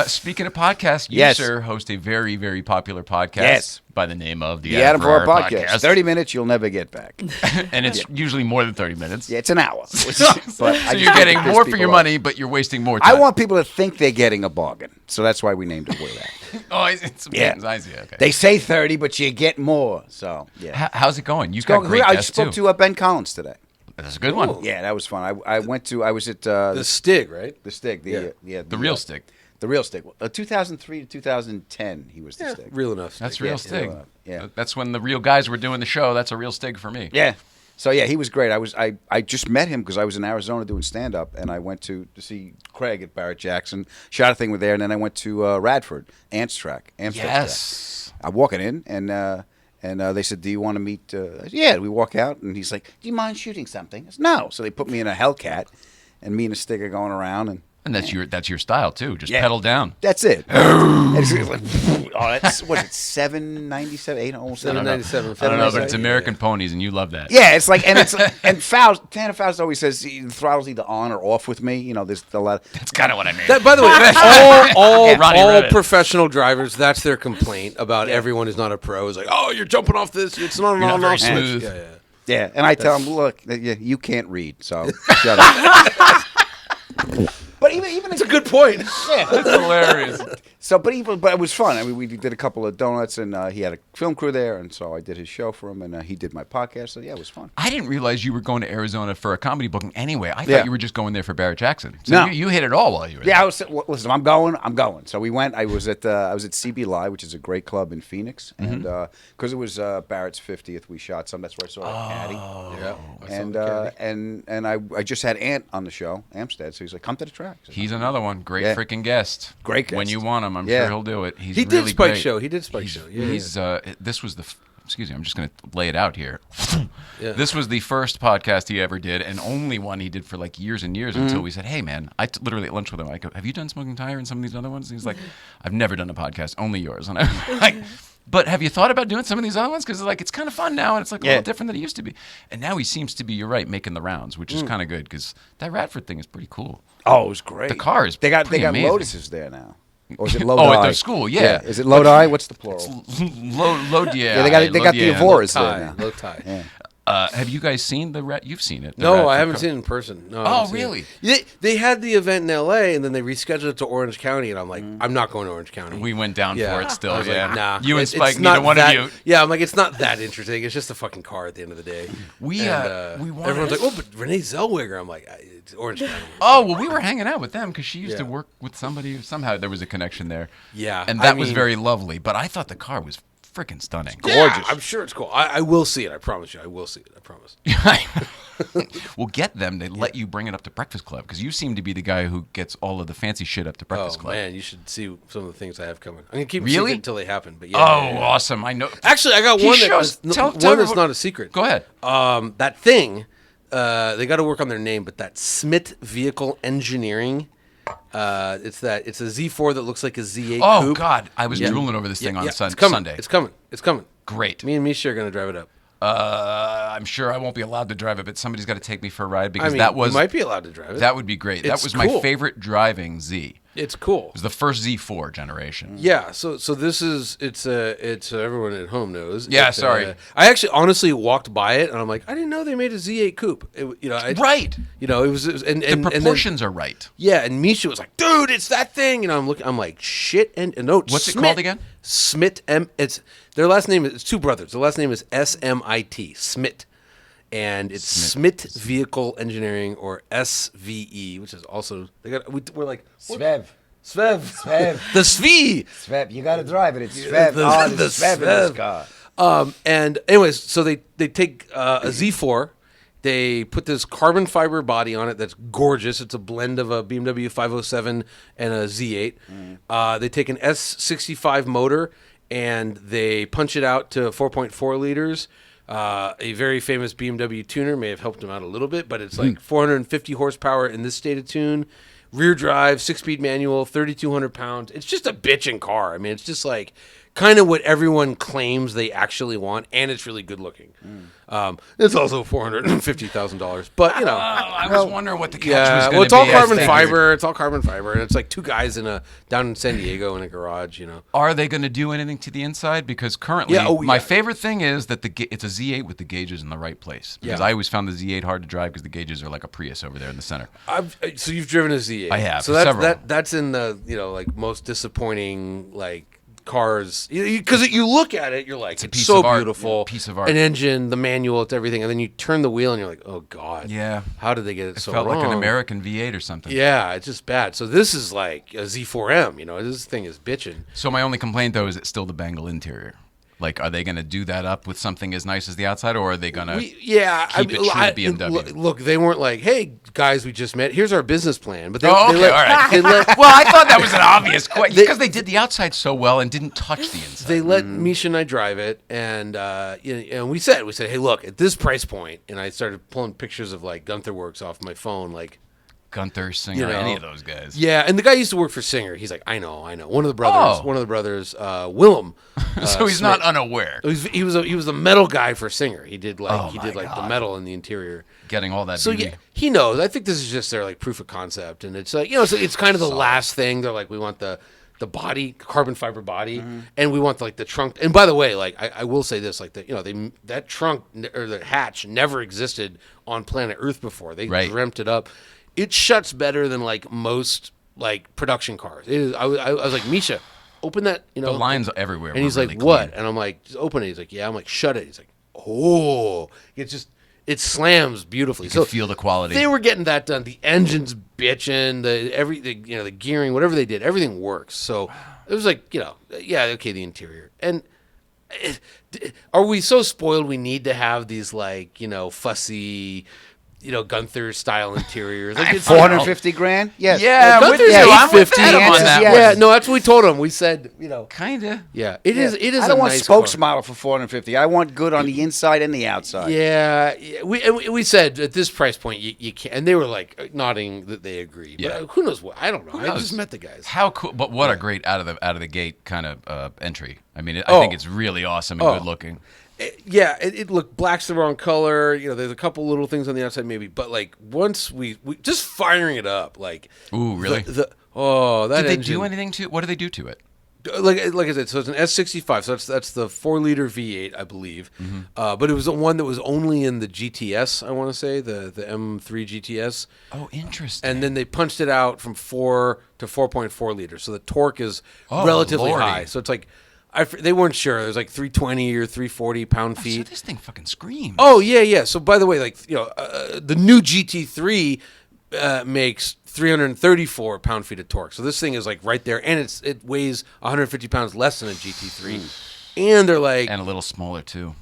Speaking of podcasts, you, Yes. sir, host a very, very popular podcast Yes. by the name of The Adam Ferrara Ferrara podcast. 30 minutes you'll never get back. And it's usually more than 30 minutes. Yeah, it's an hour. But So you're getting more for your money, but you're wasting more I time. want people to think they're getting a bargain. So that's why we named it Way That. Oh, it's Yeah. I see. Okay. They say 30, but you get more. So, yeah. How's it going? You've got Go- great I guests, spoke too. to Ben Collins today. That's a good one. Yeah, that was fun. I was at The Stig, right? the Stig. The real stick. The real Stig. 2003 to 2010, he was the Stig. Real enough. That's Stig. real Yeah, stig. yeah. That's when the real guys were doing the show. That's a real stig for me. Yeah. So yeah, he was great. I just met him because I was in Arizona doing stand up, and I went to see Craig at Barrett Jackson. Shot a thing with there, and then I went to Radford, Amsterdam. Yes. I'm walking in, and they said, "Do you want to meet?" Yeah. We walk out, and he's like, "Do you mind shooting something?" I said, "No." So they put me in a Hellcat, and me and a Stig are going around, and that's your style too. Just Yeah. pedal down. that's it. And it's like, that's what is it, 797, 8 almost 797. I don't know, but it's American ponies, and you love that. Yeah, it's like, and Faust, Tanner Faust always says the throttle's either on or off with me. You know, there's a lot. That's kind of what I mean. By the way, Ronnie all read it. professional drivers, that's their complaint about everyone who's not a pro. Is like, oh, you're jumping off this. It's not an You're not on-off very switch. smooth. Yeah. Yeah, and I tell him, look, you can't read, so shut up. But even It's a good point. That's hilarious. so, but it was fun. I mean, we did a couple of donuts, and he had a film crew there, and so I did his show for him, and he did my podcast. So yeah, it was fun. I didn't realize you were going to Arizona for a comedy booking anyway. I thought Yeah. you were just going there for Barrett Jackson. So No. you hit it all while you were Yeah, there. listen, I'm going. So we went. I was at CB Live, which is a great club in Phoenix, and because it was Barrett's 50th, we shot some. That's where I saw Caddy. Yeah. And I just had Ant on the show, Amstead. So he's like, come to the track. So He's another one. Great Yeah. freaking guest. Great When guest. you want him, I'm Yeah. sure he'll do it. He's He really did Spike great. Show. He did Spike Show. Yeah. He's this was the excuse me, I'm just going to lay it out here. Yeah. This was the first podcast he ever did, and only one he did for like years and years until we said, "Hey, man," literally at lunch with him. I go, "Have you done Smoking Tire and some of these other ones?" And he's like, "I've never done a podcast, only yours." And I'm like, "But have you thought about doing some of these other ones? Because it's kind of fun now, and it's like a little different than it used to be." And now he seems to be, you're right, making the rounds, which is kind of good because that Radford thing is pretty cool. Oh, it was great. The car is they got pretty amazing. Lotuses there now. Or is it Lodi? Oh, at their school, yeah. Is it Lodi? What's the plural? Yeah, they got the Avoras there now. Low tie. Yeah. Have you guys seen You've seen it? the No, Radford I haven't car. seen it in person. No, I Oh, haven't seen really? it. They had the event in L.A. and then they rescheduled it to Orange County, and I'm like, I'm not going to Orange County. We went down for it still, I was yeah. like, nah. You and It's Spike, not neither one that, of you. Yeah, I'm like, it's not that interesting. It's just a fucking car at the end of the day. We wanted- everyone's like, oh, but Renee Zellweger. I'm like, it's Orange County. Oh, well, we were hanging out with them because she used to Yeah. work with somebody. Somehow there was a connection there. Yeah, And I that was mean- very lovely. But I thought the car was freaking stunning. Yeah, I'm sure it's cool. I will see it. I promise you. I will see it. I promise. We'll get them to let you bring it up to Breakfast Club because you seem to be the guy who gets all of the fancy shit up to Breakfast Oh Club. man, you should see some of the things I have coming. I'm gonna keep Really? it secret until they happen. But yeah. Oh, yeah, yeah. awesome. I know. Actually, I got He one shows- that's tell one that's everyone- not a secret. Go ahead. That thing, they got to work on their name, but that Smith Vehicle Engineering. It's a Z4 that looks like a Z8 Oh, coupe. God. I was Yeah. drooling over this thing on It's coming. Sunday. It's coming. It's coming. Great. Me and Misha are gonna drive it up. I'm sure I won't be allowed to drive it, but somebody's got to take me for a ride because I mean, that was you might be allowed to drive it. That would be great. That It's was cool. my favorite driving Z. It's cool. It was the first Z4 generation. Yeah, so this is it's everyone at home knows. Yeah, sorry. I actually honestly walked by it and I'm like, I didn't know they made a Z8 coupe. Right. It was and The proportions are right. Yeah, and Misha was like, dude, it's that thing. And I'm like, shit. And no, What's it called again? Smit. It's their last name. It's two brothers. Their last name is SMIT. Smit. And it's Smit Vehicle Engineering, or SVE, which is also we're like Svev. Svev. The Sve. Svev. You got to drive it. It's Svev. The Svev in this car. And anyways, so they take a Z4. They put this carbon fiber body on it that's gorgeous. It's a blend of a BMW 507 and a Z8. They take an S65 motor and they punch it out to 4.4 liters. A very famous BMW tuner may have helped them out a little bit, but it's like 450 horsepower in this state of tune. Rear drive, 6-speed manual, 3,200 pounds. It's just a bitchin' car. I mean, it's just like kind of what everyone claims they actually want, and it's really good looking. It's also $450,000, but you know. I was wondering what the catch was Yeah, going to be. well, it's all I carbon think. fiber. It's all carbon fiber, and it's like two guys down in San Diego in a garage. You know. Are they going to do anything to the inside? Because currently, my favorite thing is that it's a Z8 with the gauges in the right place. Because I always found the Z8 hard to drive because the gauges are like a Prius over there in the center. So you've driven a Z8. I have. So that's in the like most disappointing cars, because you look at it, you're like, it's so beautiful, piece of art, an engine, the manual, it's everything, and then you turn the wheel and you're like, oh god, yeah, how did they get it so felt wrong? like an American V8 or something. Yeah, it's just bad. So this is like a Z4M, this thing is bitching. So my only complaint though is it's still the Bengal interior. Like, are they going to do that up with something as nice as the outside, or are they going to keep it true to BMW? Look, they weren't like, hey, guys, we just met. Here's our business plan. But all right. Well, I thought that was an obvious question, because they did the outside so well and didn't touch the inside. They let Misha and I drive it, and we said, hey, look, at this price point, and I started pulling pictures of, like, Gunther Works off my phone, like, Gunther, Singer, any of those guys. Yeah, and the guy used to work for Singer. He's like, I know. One of the brothers, Willem. So he's not unaware. He was a metal guy for Singer. He did the metal in the interior, getting all that. So beauty. yeah, he knows. I think this is just their like proof of concept, and it's like it's kind of the last thing. They're like, we want the body, carbon fiber body, and we want like the trunk. And by the way, like I will say this, like that trunk or the hatch never existed on planet Earth before. They dreamt it up. It shuts better than like most like production cars. It is. I was like, Misha, open that. The lines everywhere. And he's really like, what? clean. And I'm like, just open it. He's like, yeah. I'm like, shut it. He's like, oh, it slams beautifully. You can feel the quality. They were getting that done. The engine's bitching. The gearing, whatever they did, everything works. So it was like, the interior. And are we so spoiled? We need to have these like fussy, Gunther style interiors. Like it's $450,000. Yes. Yeah, Gunther's I'm with $850,000 Adam on that. Yeah, no, that's what we told him. We said, kinda. Yeah, it is. It is. I don't a want nice spokesmodel for $450,000. I want good on the inside and the outside. Yeah, we said at this price point you can't, and they were like nodding that they agree. Yeah. But who knows what? I don't know. I just met the guys. How cool! But what a great out of the gate kind of entry. I mean, I think it's really awesome and good looking. It looked black's the wrong color. There's a couple little things on the outside maybe, but like once we just firing it up, like ooh, really? Did they engine, do anything to? What do they do to it? Like I said, so it's an S65, so that's the 4-liter V8, I believe. But it was the one that was only in the GTS, I want to say, the M3 GTS. Oh, interesting. And then they punched it out from 4 to 4.4 liters, so the torque is relatively high. So it's like they weren't sure. It was like 320 or 340 pound-feet. So this thing fucking screams. Oh yeah. So by the way, like the new GT3 makes 334 pound-feet of torque. So this thing is like right there, and it weighs 150 pounds less than a GT3. And they're like, and a little smaller too.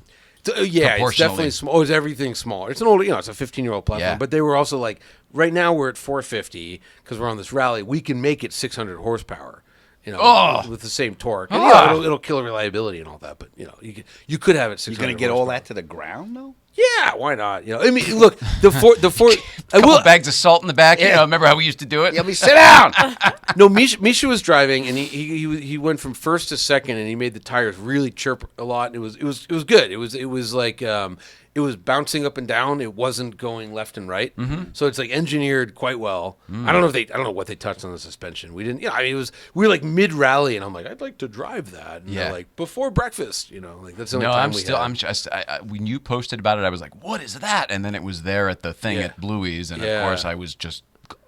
Yeah, it's definitely small. It's everything smaller. It's an older, it's a 15-year-old platform. Yeah. But they were also like, right now we're at 450 because we're on this rally. We can make it 600 horsepower. With the same torque. And, it'll kill reliability and all that, but you could have it 600. You're going to get all that to the ground though? Yeah, why not? I mean, look, the Ford. I Couple will. bags of salt in the back. You know, remember how we used to do it? Yeah, sit down. No, Misha was driving, and he went from first to second, and he made the tires really chirp a lot. And it was good. It was like it was bouncing up and down. It wasn't going left and right. So it's like engineered quite well. I don't know what they touched on the suspension. We didn't. I mean, we were like mid rally, and I'm like, I'd like to drive that. And they're like before breakfast. Like that's the only time when you posted about it, I was like, what is that? And then it was there at the thing at Bluey's, and of course I was just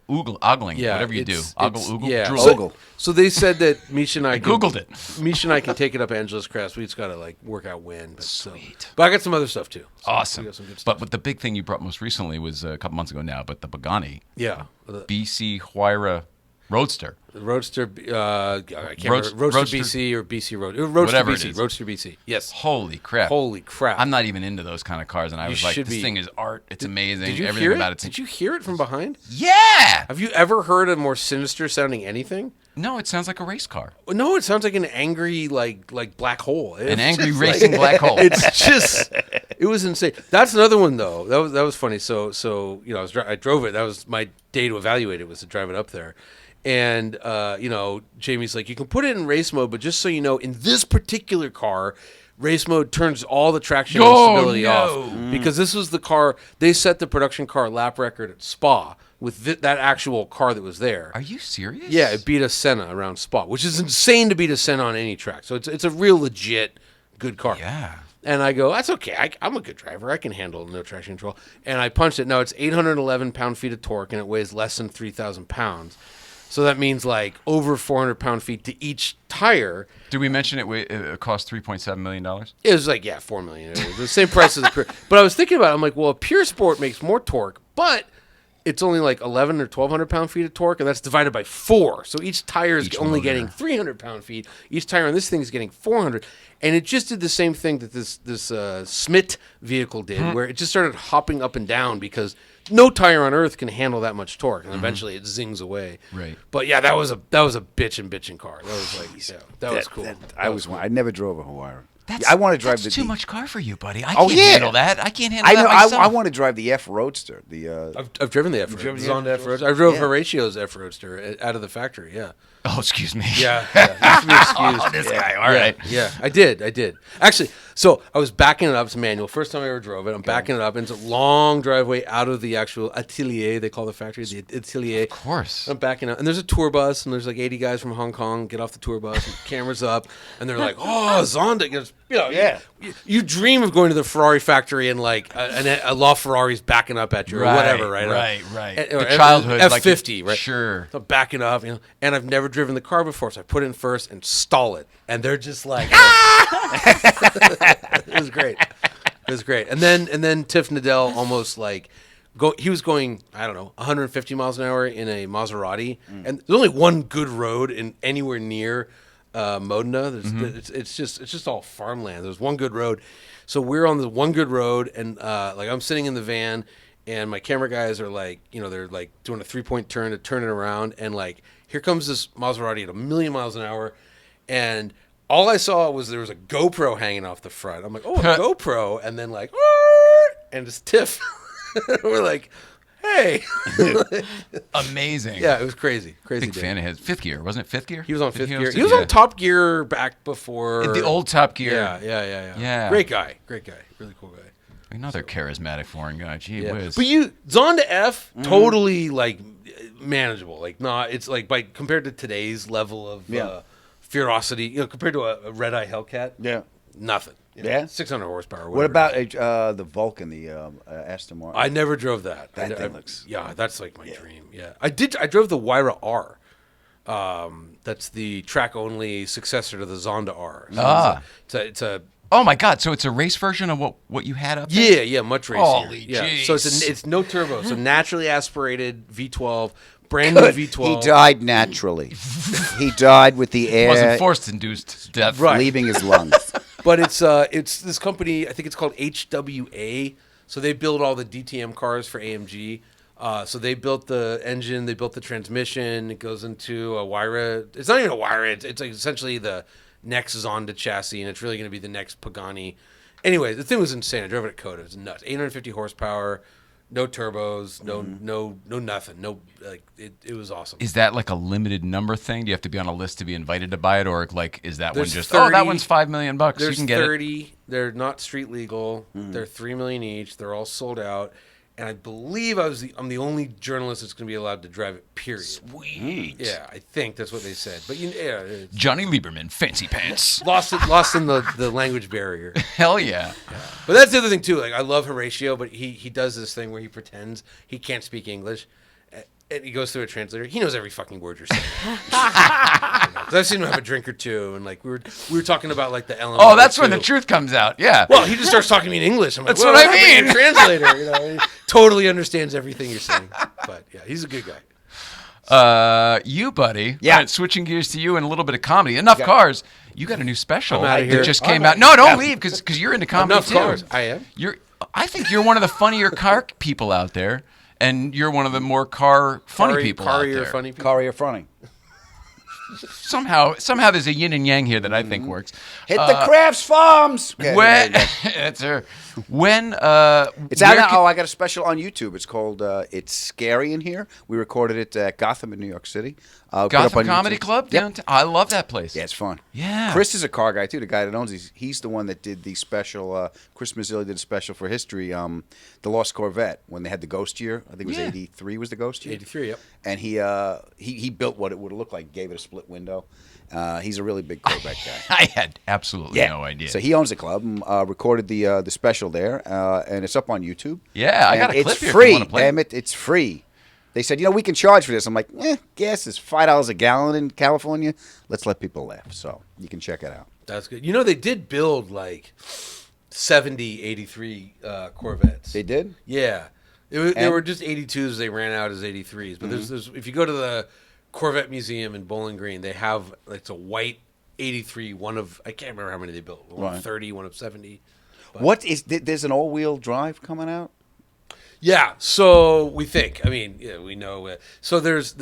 ogling, whatever you do. Oogle? Yeah. Drool. So they said that Misha and I Googled it. Misha and I can take it up Angela's Crest. We just got to like work out when. But, Sweet. But I got some other stuff too. So Awesome. we got some good stuff. But the big thing you brought most recently was a couple months ago now, but the Pagani. Yeah. BC Huayra Roadster. The Roadster, I can't remember. Roadster BC or BC Road. Roadster Whatever BC. it is. Roadster BC. Yes. Holy crap. I'm not even into those kind of cars, and I was like, this thing is art. It's amazing. Did you Everything hear about it? it's Did you hear it from behind? Yeah. Have you ever heard a more sinister sounding anything? No, it sounds like a race car. No, it sounds like an angry like black hole. An angry racing black hole. It's just, it was insane. That's another one though. That was funny. So I drove it. That was my day to evaluate it, was to drive it up there. And Jamie's like, you can put it in race mode, but just so you know, in this particular car, race mode turns all the traction and stability off, because this was the car they set the production car lap record at Spa with that actual car that was there. Are you serious? Yeah, it beat a Senna around Spa, which is insane to beat a Senna on any track. So it's a real legit good car. Yeah. And I go, that's okay. I'm a good driver. I can handle no traction control. And I punched it. No, it's 811 pound-feet of torque, and it weighs less than 3,000 pounds. So that means like over 400 pound-feet to each tire. Did we mention it cost $3.7 million? It was like, $4 million. It was the same price as the Pure. But I was thinking about it. I'm like, well, a Pure Sport makes more torque, but it's only like 11 or 1,200 pound-feet of torque, and that's divided by 4. So each tire is only getting 300 pound-feet. Each tire on this thing is getting 400. And it just did the same thing that this Smith vehicle did, where it just started hopping up and down because no tire on earth can handle that much torque, and eventually it zings away. Right. But yeah, that was a bitchin' car. That was like, that was cool. I never drove a Huayra. That's, I want to drive that's too much car for you, buddy. I Oh, can't yeah. handle that. I can't handle that myself. I want to drive the F Roadster. I've driven the F Roadster. Zonda F Roadster. I drove Horatio's F Roadster out of the factory. Yeah. Oh, excuse me. Yeah. You have to be excused. Oh, this guy. All right. Yeah, I did. Actually, so I was backing it up. It's manual. First time I ever drove it. I'm backing it up. And it's a long driveway out of the actual atelier, they call the factory, the atelier. Of course. I'm backing up. And there's a tour bus, and there's like 80 guys from Hong Kong get off the tour bus, and cameras up. And they're like, oh, Zonda. Goes, you dream of going to the Ferrari factory and like a LaFerrari's backing up at you or whatever, right? Right. Or The childhood. F50, right? Sure. So backing up, and I've never driven the car before, so I put it in first and stall it, and they're just like, It was great. And then Tiff Nadell almost like he was going, I don't know, 150 miles an hour in a Maserati, and there's only one good road in anywhere near Modena. It's just all farmland. There's one good road, so we're on the one good road, and like I'm sitting in the van. And my camera guys are like, they're like doing a 3-point turn to turn it around. And like, here comes this Maserati at 1,000,000 miles an hour. And all I saw was there was a GoPro hanging off the front. I'm like, oh, a GoPro. And then like, and it's Tiff. We're like, hey. Amazing. Yeah, it was crazy. Big fan of his. Fifth Gear. Wasn't it Fifth Gear? He was on Fifth Gear. He was on Top Gear back before. The old Top Gear. Yeah. Great guy. Really cool guy. Another charismatic foreign guy. Gee whiz. But Zonda F, totally like manageable. Like it's like compared to today's level of ferocity, compared to a red eye Hellcat. Yeah. Nothing. 600 horsepower. What about the Vulcan, the Aston Martin? I never drove that. That thing looks. Yeah, that's like my dream. Yeah, I drove the Huayra R. That's the track only successor to the Zonda R. So it's a Oh my God! So it's a race version of what you had up there? Yeah, much racier. Holy jeez. So it's no turbo, so naturally aspirated V12, brand new V12. He died naturally. He died with the air. Wasn't forced-induced death, leaving his lungs. But it's this company. I think it's called HWA. So they build all the DTM cars for AMG. So they built the engine, they built the transmission. It goes into a Huayra. It's not even a Huayra. It's like essentially the next Zonda chassis, and it's really going to be the next Pagani. Anyway, the thing was insane. I drove it at Coda. It was nuts. 850 horsepower, no turbos, no nothing. No, like it was awesome. Is that like a limited number thing? Do you have to be on a list to be invited to buy it, or like is that There's one just 30, that one's $5 million? You There's can get 30. It. They're not street legal. They're $3 million each. They're all sold out. And I believe I'm the only journalist that's going to be allowed to drive it. Period. Sweet. Yeah, I think that's what they said. But it's Johnny Lieberman, fancy pants. lost in the language barrier. Hell yeah. But that's the other thing too. Like I love Horatio, but he does this thing where he pretends he can't speak English, and he goes through a translator. He knows every fucking word you're saying. 'Cause I've seen him have a drink or two, and like we were talking about like the LNP437. Oh, that's when the truth comes out. Yeah. Well, he just starts talking to me in English. I'm like, That's what I mean. Your translator, he totally understands everything you're saying. But yeah, he's a good guy. You, buddy. Yeah. All right, switching gears to you and a little bit of comedy. Enough Cars. You got a new special I'm outta that here. just came out. No, don't leave because you're into comedy Enough too. Cars. I am. I think you're one of the funnier car people out there, and you're one of the more funny people out there. Funny people. Car, you're fronting. Somehow there's a yin and yang here that I think works. Hit the Crafts Farms. Okay, When there you go. that's her. When It's out now. I got a special on YouTube. It's called "It's Scary in Here." We recorded it at Gotham in New York City. Put up Gotham on Comedy YouTube. Club Yep. downtown. I love that place. Yeah, it's fun. Yeah. Chris is a car guy too. The guy that owns these. He's the one that did the special. Chris Mazzilli did a special for history. The Lost Corvette when they had the ghost year. I think it was '83 was the ghost year. 83. Yep. And he built what it would have looked like. Gave it a split window. He's a really big Corvette guy. I had absolutely no idea. So he owns the club. Recorded the special there, and it's up on YouTube. Yeah, I And got a clip it's here if you free. wanna play it. Damn it, it's free. They said, we can charge for this. I'm like, gas is $5 a gallon in California. Let's let people laugh. So you can check it out. That's good. They did build like 70, 83 Corvettes. They did? Yeah. They were just 82s. They ran out as 83s. But there's if you go to the Corvette Museum in Bowling Green, they have it's a white 83. I can't remember how many they built. One of 30, one of 70. But There's an all-wheel drive coming out? Yeah, so we think. I mean, we know. So there's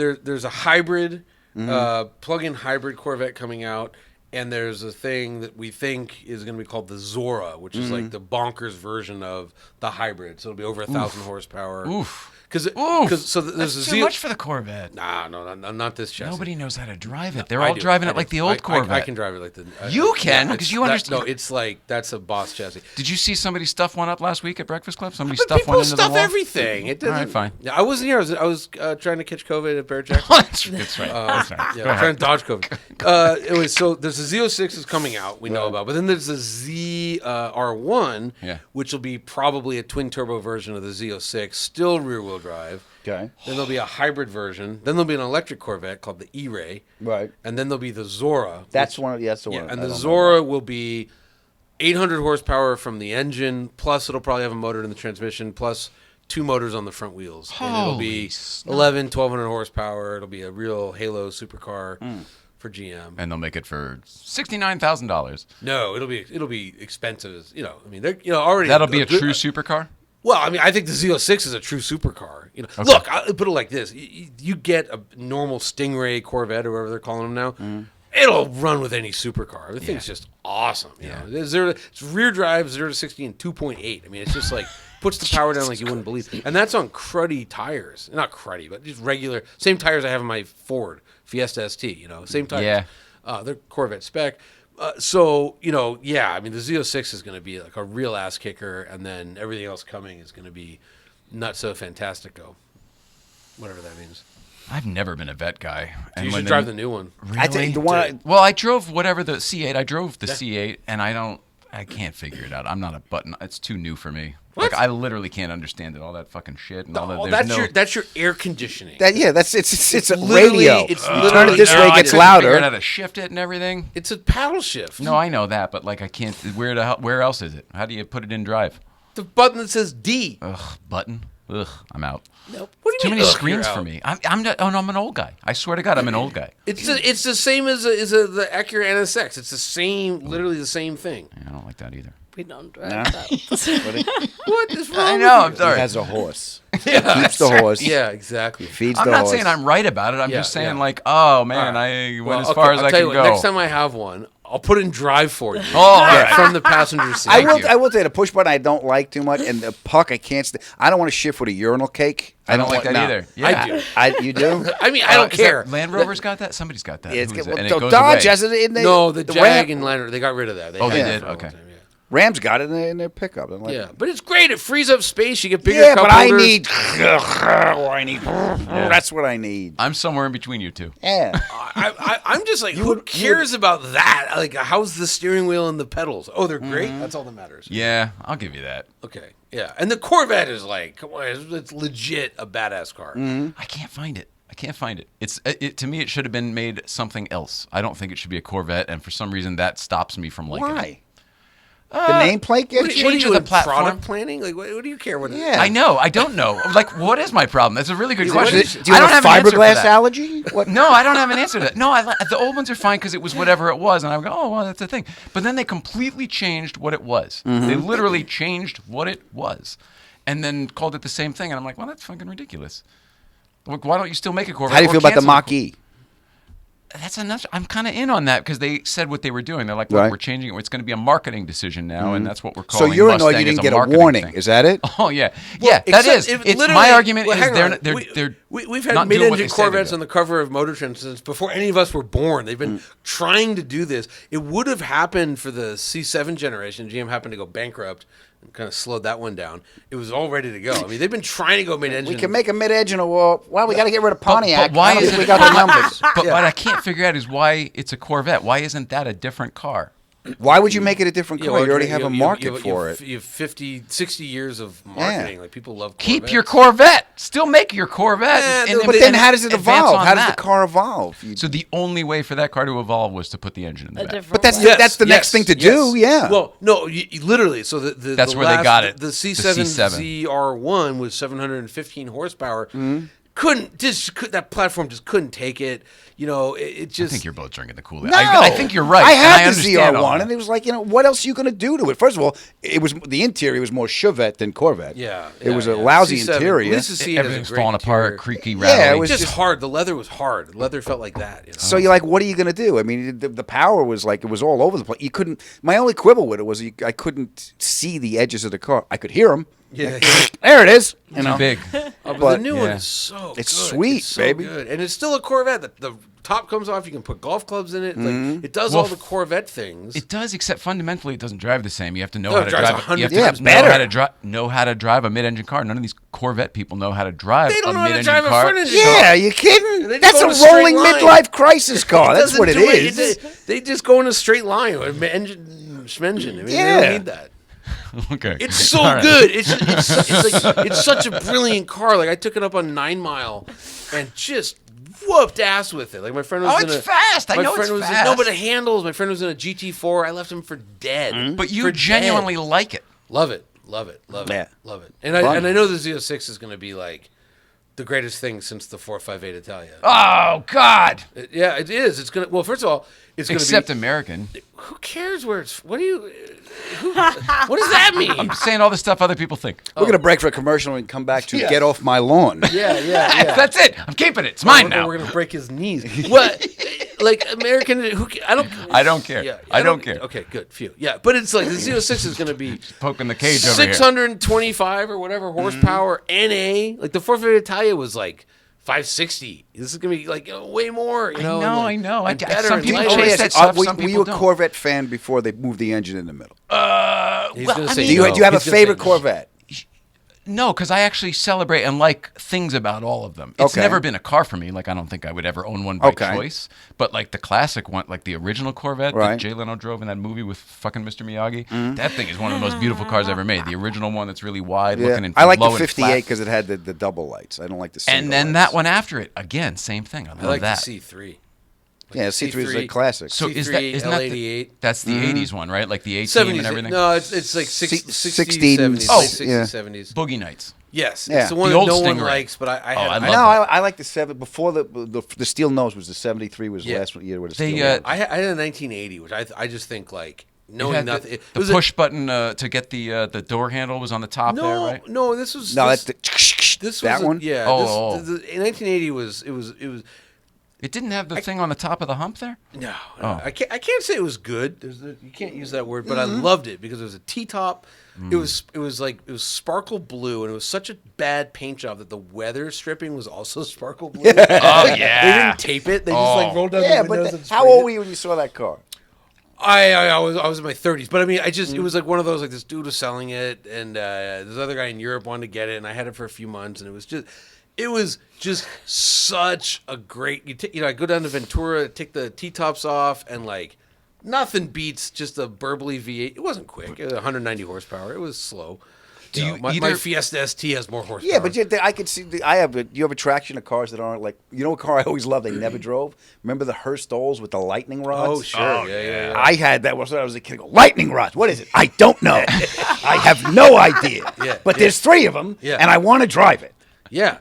a hybrid, plug-in hybrid Corvette coming out, and there's a thing that we think is going to be called the Zora, which is like the bonkers version of the hybrid. So it'll be over 1,000 horsepower. Oof. Because there's That's a too much for the Corvette. Nah, no, not this chassis. Nobody knows how to drive it. They're I all do. driving I it do. like the old Corvette. I can drive it like the. You can, because you understand. No, it's like that's a boss chassis. Did you see somebody stuff one up last week at Breakfast Club? Somebody But stuffed people one into the stuff wall. everything. It doesn't. All right, fine. Yeah, I wasn't here. I was trying to catch COVID at Bear Jackson. That's right. That's right. Yeah, I'm trying to dodge COVID. Anyway, so there's a Z06 is coming out, we know about, but then there's a ZR1, which will be probably a twin turbo version of the Z06, still rear wheel drive. Okay. Then there'll be a hybrid version. Then there'll be an electric Corvette called the E-Ray. Right. And then there'll be the Zora. That's one. That's the one. Yeah, and the Zora will be 800 horsepower from the engine, plus it'll probably have a motor in the transmission, plus 2 motors on the front wheels. And it'll be 1,200 horsepower. It'll be a real Halo supercar for GM. And they'll make it for $69,000. No, it'll be expensive. I mean, they're already. That'll be a true supercar? Well, I mean, I think the Z06 is a true supercar. Look, I'll put it like this: you get a normal Stingray Corvette or whatever they're calling them now. It'll run with any supercar. The thing's just awesome. It's rear drive 0 to 60 in 2.8. I mean, it's just like puts the power down like you wouldn't believe. And that's on cruddy tires, not cruddy, but just regular same tires I have in my Ford Fiesta ST. Same tires. Yeah. They're Corvette spec. So, I mean, the Z06 is going to be like a real ass kicker, and then everything else coming is going to be not so fantastico, whatever that means. I've never been a vet guy. You should drive the new one. Really? I think the one. Well, I drove whatever the C8. I drove the C8, and I can't figure it out. I'm not a button. It's too new for me. What? Like I literally can't understand it. All that fucking shit and all that. That's your air conditioning. It's a literally- radio. it's You literally turn it this way, air it gets Figure out louder. how to shift it and everything. It's a paddle shift. No, I know that, but like I can't. Where else is it? How do you put it in drive? The button that says D. Ugh, button. Ugh, I'm out. Nope. What do you Too mean, many ugh, screens you're for out? me. I'm an old guy. I swear to God, I'm an old guy. It's the same as the Acura NSX. It's the same, literally the same thing. Yeah, I don't like that either. We don't drive that. What is wrong? I know. I'm He sorry. has a horse. He keeps the horse. Yeah, exactly. Feeds I'm the not horse. saying I'm right about it. I'm Yeah, just saying, yeah. like, oh man, All right. I went Well, as far okay, as I'll I tell can you go. what, next time I have one, I'll put it in drive for you. From the passenger seat. I will say the push button I don't like too much, and the puck I can't. I don't want to shift with a urinal cake. I don't like that either. Yeah. I do. You do? I mean, I don't care. Land Rover's got that. Somebody's got that. It's Who is well, it? And the it goes Dodge away. has it in The Jag Ram, and Land Rover, they got rid of that. They had did? that for a long Okay. time, yeah. Rams got it in their pickup. I'm like, Yeah, but it's great. It frees up space. You get bigger yeah, cup but I holders. need. That's what I need. I'm somewhere in between you two. Yeah. I'm just like, who cares about that? Like, how's the steering wheel and the pedals? Oh, they're great. That's all that matters. Yeah, I'll give you that. Okay. Yeah, and the Corvette is like, come on, it's legit a badass car. I can't find it. It's to me, it should have been made something else. I don't think it should be a Corvette, and for some reason, that stops me from liking it. Why? The nameplate What, gets what are change you of the in platform? product planning? Like, what do you care? What? Yeah. I know. I don't know. Like, what is my problem? That's a really good Do question. you I don't have a an answer for fiberglass that. allergy? What? No, I don't have an answer to that. No, the old ones are fine because it was whatever it was, and I go, oh, well, that's the thing. But then they completely changed what it was. They literally changed what it was, and then called it the same thing. And I'm like, well, that's fucking ridiculous. Like, why don't you still make a Corvette? How do you or feel about the cancel Mach-E? That's enough. I'm kind of in on that because they said what they were doing. They're like, look, Right. we're changing it. It's going to be a marketing decision now, and that's what we're So calling. you're annoyed Mustang you as didn't get a marketing warning. thing. Is that it? Oh yeah, Well, yeah. That except is. if It's literally- my argument well, is hang on. they're We've had not doing what mid-engine they said they're Corvettes doing. on the cover of Motor Trend since before any of us were born. They've been trying to do this. It would have happened for the C7 generation. GM happened to go bankrupt and kind of slowed that one down. It was all ready to go. I mean, they've been trying to go mid-engine. We can make a mid-engine. Well, we got to get rid of Pontiac. But why I don't is think it? we got the numbers? But what I can't figure out is why it's a Corvette. Why isn't that a different car? Why would you make it a different car? well, you already have a market you for it. You have 50, 60 years of marketing. Like, people love Corvettes. Keep your Corvette. Still make your Corvette. But then how does it advance evolve? on How does that. the car evolve? So the only way for that car to evolve was to put the engine in the A back. different But that's way. that's the next thing to do. Yeah. Well, no, literally. So That's the where they got it. The The C7 C7. ZR1 was 715 horsepower. That platform just couldn't take it. You know, it just. I think you're both drinking the Kool-Aid. No, I think you're right. I and had the understand all ZR1, that. and it was like, what else are you going to do to it? First of all, it was the interior was more Chevette than Corvette. Yeah, it was a yeah. lousy C7, interior. at least the C8 has a Everything's great falling apart, interior. creaky, Yeah, rattling. it was Just just- hard. The leather was hard. The leather felt like that. You know? So you're like, what are you going to do? I mean, the power was like it was all over the place. You couldn't. My only quibble with it was I couldn't see the edges of the car. I could hear them. yeah. There it is. You Too know. big. But But- the new one yeah. is so It's good. sweet, It's so baby. good. And it's still a Corvette. The top comes off. You can put golf clubs in it. Like, it does Well, all the Corvette things. It does, except fundamentally it doesn't drive the same. You have to know No, how it to drives drive. 100 You have to Yeah, know better. how to drive a mid-engine car. None of these Corvette people know how to drive They don't a know how to mid-engine drive a car. front-engine Yeah, you kidding? They just That's go a in a straight rolling line. midlife crisis car. That's doesn't what it do is. They just go in a straight line with engine, schmengine. I mean, they Yeah. don't need that. Okay. It's so All right. good. It's such a brilliant car. Like, I took it up on 9 Mile and just whooped ass with it. Like, my friend was Oh, in it's fast. I my know friend it's was fast. no, but it handles. My friend was in a GT4. I left him for dead. But you For genuinely dead. like it. love it. Love it. Love it. Yeah. Love it. And Fun. I know the Z06 is going to be like the greatest thing since the 458 Italia. Oh God! Yeah, it is. It's gonna. Well, first of all, it's gonna Except be. American. Who cares where it's? What do you? What does that mean? I'm saying all the stuff other people think. We're going to break for a commercial and come back to Get Off My Lawn. Yeah. That's it. I'm keeping it. It's mine now. We're gonna break his knees. What? Like American? I don't care. Yeah, I don't care. Okay, good. Phew. Yeah, but it's like the Z06 is gonna be Poking the cage over here. 625 or whatever horsepower. NA. Like the 458 Italia was like 560. This is gonna be like way more. You know. I know. and I- better some and people lighter. chase that stuff. Were Some you people a don't. Corvette fan before they moved the engine in the middle? He's gonna say Do you no. have a He's gonna favorite say no. Corvette? No, because I actually celebrate and like things about all of them. It's Okay. never been a car for me. Like I don't think I would ever own one by Okay. choice. But like the classic one, like the original Corvette that Right. Jay Leno drove in that movie with fucking Mr. Miyagi, that thing is one of the most beautiful cars ever made. The original one that's really wide looking and I like low the and 58 flat. because it had the double lights. I don't like the single And then lights. that one after it, again, same thing. I love I like that. the C3. Yeah, C3 is a classic. So C3, is that isn't that L88. that's the 80s one, right? Like the 18 70s. and everything. No, it's like 60s, 60s. 70s, Oh, late 60s, yeah. 70s. Boogie Nights. Yes, Yeah. it's the one The that old no one Stingray. likes, but I Oh, had. I I love know. that. I like the 7 before the steel nose was the 73 was the Yeah. last year with the They, steel nose. I had a 1980, which I just think like It knowing had nothing. the, It the was a- push button to get the door handle was on the top there, no, right? no, this was No, this, that's the this that was one. Yeah, Oh, this, the 1980 was it was It didn't have the thing on the top of the hump there? No, Oh. I can't say it was good. You can't use that word, but I loved it because it was a T-top. It was sparkle blue, and it was such a bad paint job that the weather stripping was also sparkle blue. Oh, yeah. They didn't tape it. They just like rolled down Yeah, the windows but and how sprayed old it. were you when you saw that car? I was in my 30s, but I mean, it was like one of those, like this dude was selling it, and this other guy in Europe wanted to get it, and I had it for a few months, and it was just such a great. I go down to Ventura, take the T-tops off, and like nothing beats just a burbly V8. It wasn't quick. It was 190 horsepower. It was slow. My Fiesta ST has more horsepower. Yeah, but I could see. You have a traction of cars that aren't like. You know what car I always loved? They never drove. Remember the Hurstols with the lightning rods? Oh, sure. Yeah. I had that when I was a kid. I go, lightning rods. What is it? I don't know. I have no idea. Yeah, but there's 3 of them, Yeah. and I want to drive it. Yeah.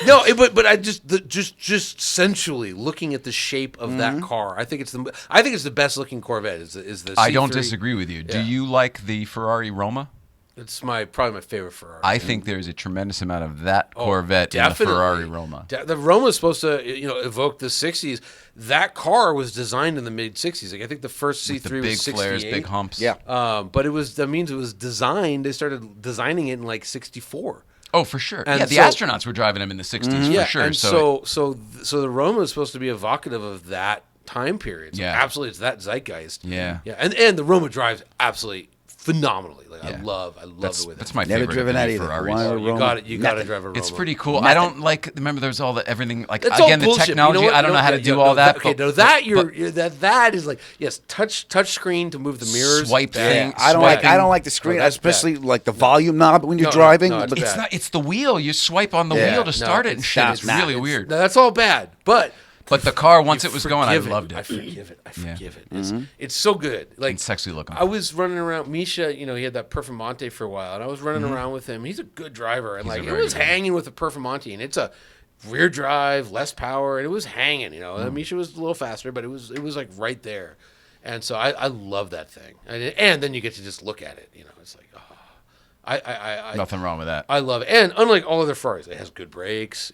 No, but I just sensually looking at the shape of that car, I think it's the best looking Corvette. Is the C3. I don't disagree with you. Do you like the Ferrari Roma? It's probably my favorite Ferrari. I think there's a tremendous amount of that Corvette in the definitely. Ferrari Roma. The Roma is supposed to, evoke the '60s. That car was designed in the mid '60s. Like I think the first C3 With the big was '68. flares, big humps. Yeah. But that means it was designed. They started designing it in like '64. Oh, for sure. And yeah, the so- astronauts were driving them in the 60s for sure. And so the Roma is supposed to be evocative of that time period. So Yeah. absolutely, it's that zeitgeist. Yeah. And the Roma drives absolutely phenomenally. Like Yeah. I love it with it. That's my Never favorite driven of that the either. Ferraris. Why- You got to drive a Roma. It's pretty cool. I don't like. Remember, there's all the everything. Like It's all again, the bullshit. technology. You know what? I don't know how to do all that. Okay, but- that but that is like yes, touch screen to move the mirrors. Swipe bad. thing. I don't like the screen, that's especially bad. like the volume knob when you're No, driving. no, it's But- bad. It's the wheel. You swipe on the Yeah. wheel to start it and shit. It's really weird. No, that's all bad. But the car, once it was going, I forgive loved it. I forgive it. Yeah. It's so good. Like And sexy looking. I was running around. Misha, he had that Performante for a while, and I was running Mm-hmm. around with him. He's a good driver, and He's a like it very was good driver. hanging with the Performante, and it's a rear drive, less power, and it was hanging. Mm. Misha was a little faster, but it was like right there, and so I love that thing. And then you get to just look at it. It's like I Nothing wrong with that. I love it. And unlike all other Ferraris, it has good brakes.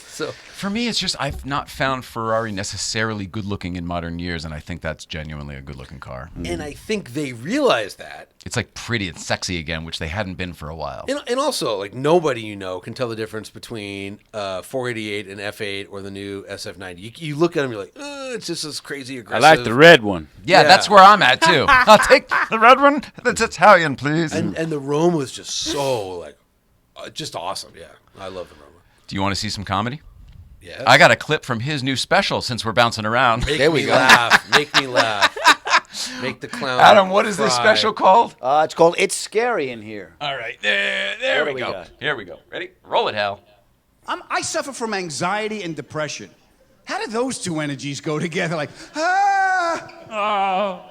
So For me, it's just I've not found Ferrari necessarily good looking in modern years, and I think that's genuinely a good looking car. and I think they realize that. It's like pretty and sexy again, which they hadn't been for a while. And also, like, nobody can tell the difference between 488 and F8 or the new SF90. You look at them, you're like, it's just this crazy I aggressive. like the red one. Yeah, that's where I'm at too. I'll take the red one. That's Italian, please. And the Roma was just so, like, just awesome. Yeah, I love the Roma. Do you want to see some comedy? Yeah. I got a clip from his new special since we're bouncing around. Make me laugh. Make me laugh. Make the clown. Adam, what is this cry. special called? It's called It's Scary in Here. All right, there What we do we go. got? Here we go. Ready? Roll it, Hal. I suffer from anxiety and depression. How do those two energies go together? Like, ah! Ah!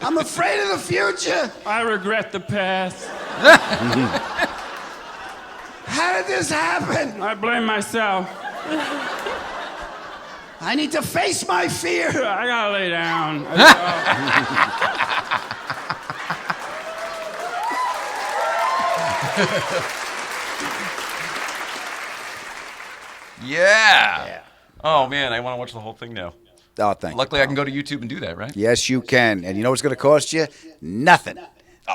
I'm afraid of the future. I regret the past. How did this happen? I blame myself. I need to face my fear. I gotta lay down. Yeah. Oh man, I want to watch the whole thing now. Oh, thank Luckily, you. I can go to YouTube and do that, right? Yes, you can. And you know what's going to cost you? Nothing.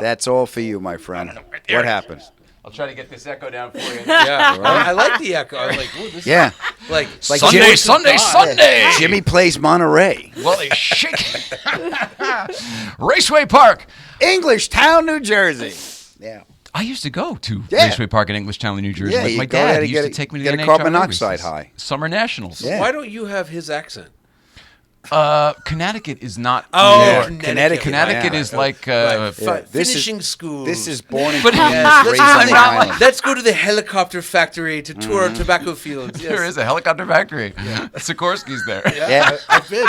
That's all for you, my friend. Right there. What happens? I'll try to get this echo down for you. Yeah, I like the echo. I was like, ooh, this Yeah. is like Sunday, Sunday. Jimmy plays Monterey. Well, they shake. Raceway Park. Englishtown, New Jersey. Yeah. I used to go to Yeah. Raceway Park in Englishtown, New Jersey Yeah, with you my go there dad. to He used get to a- take me to get the a NHL carbon races. monoxide high. Summer Nationals. Yeah. Why don't you have his accent? Connecticut is not Oh, New York. Connecticut. Connecticut Yeah. is like This is- finishing school. This is born and But raised yes, on this the is not island. Let's go to the helicopter factory to tour our tobacco fields. Yes. there is a helicopter factory. Sikorsky's there. Yeah. I've been.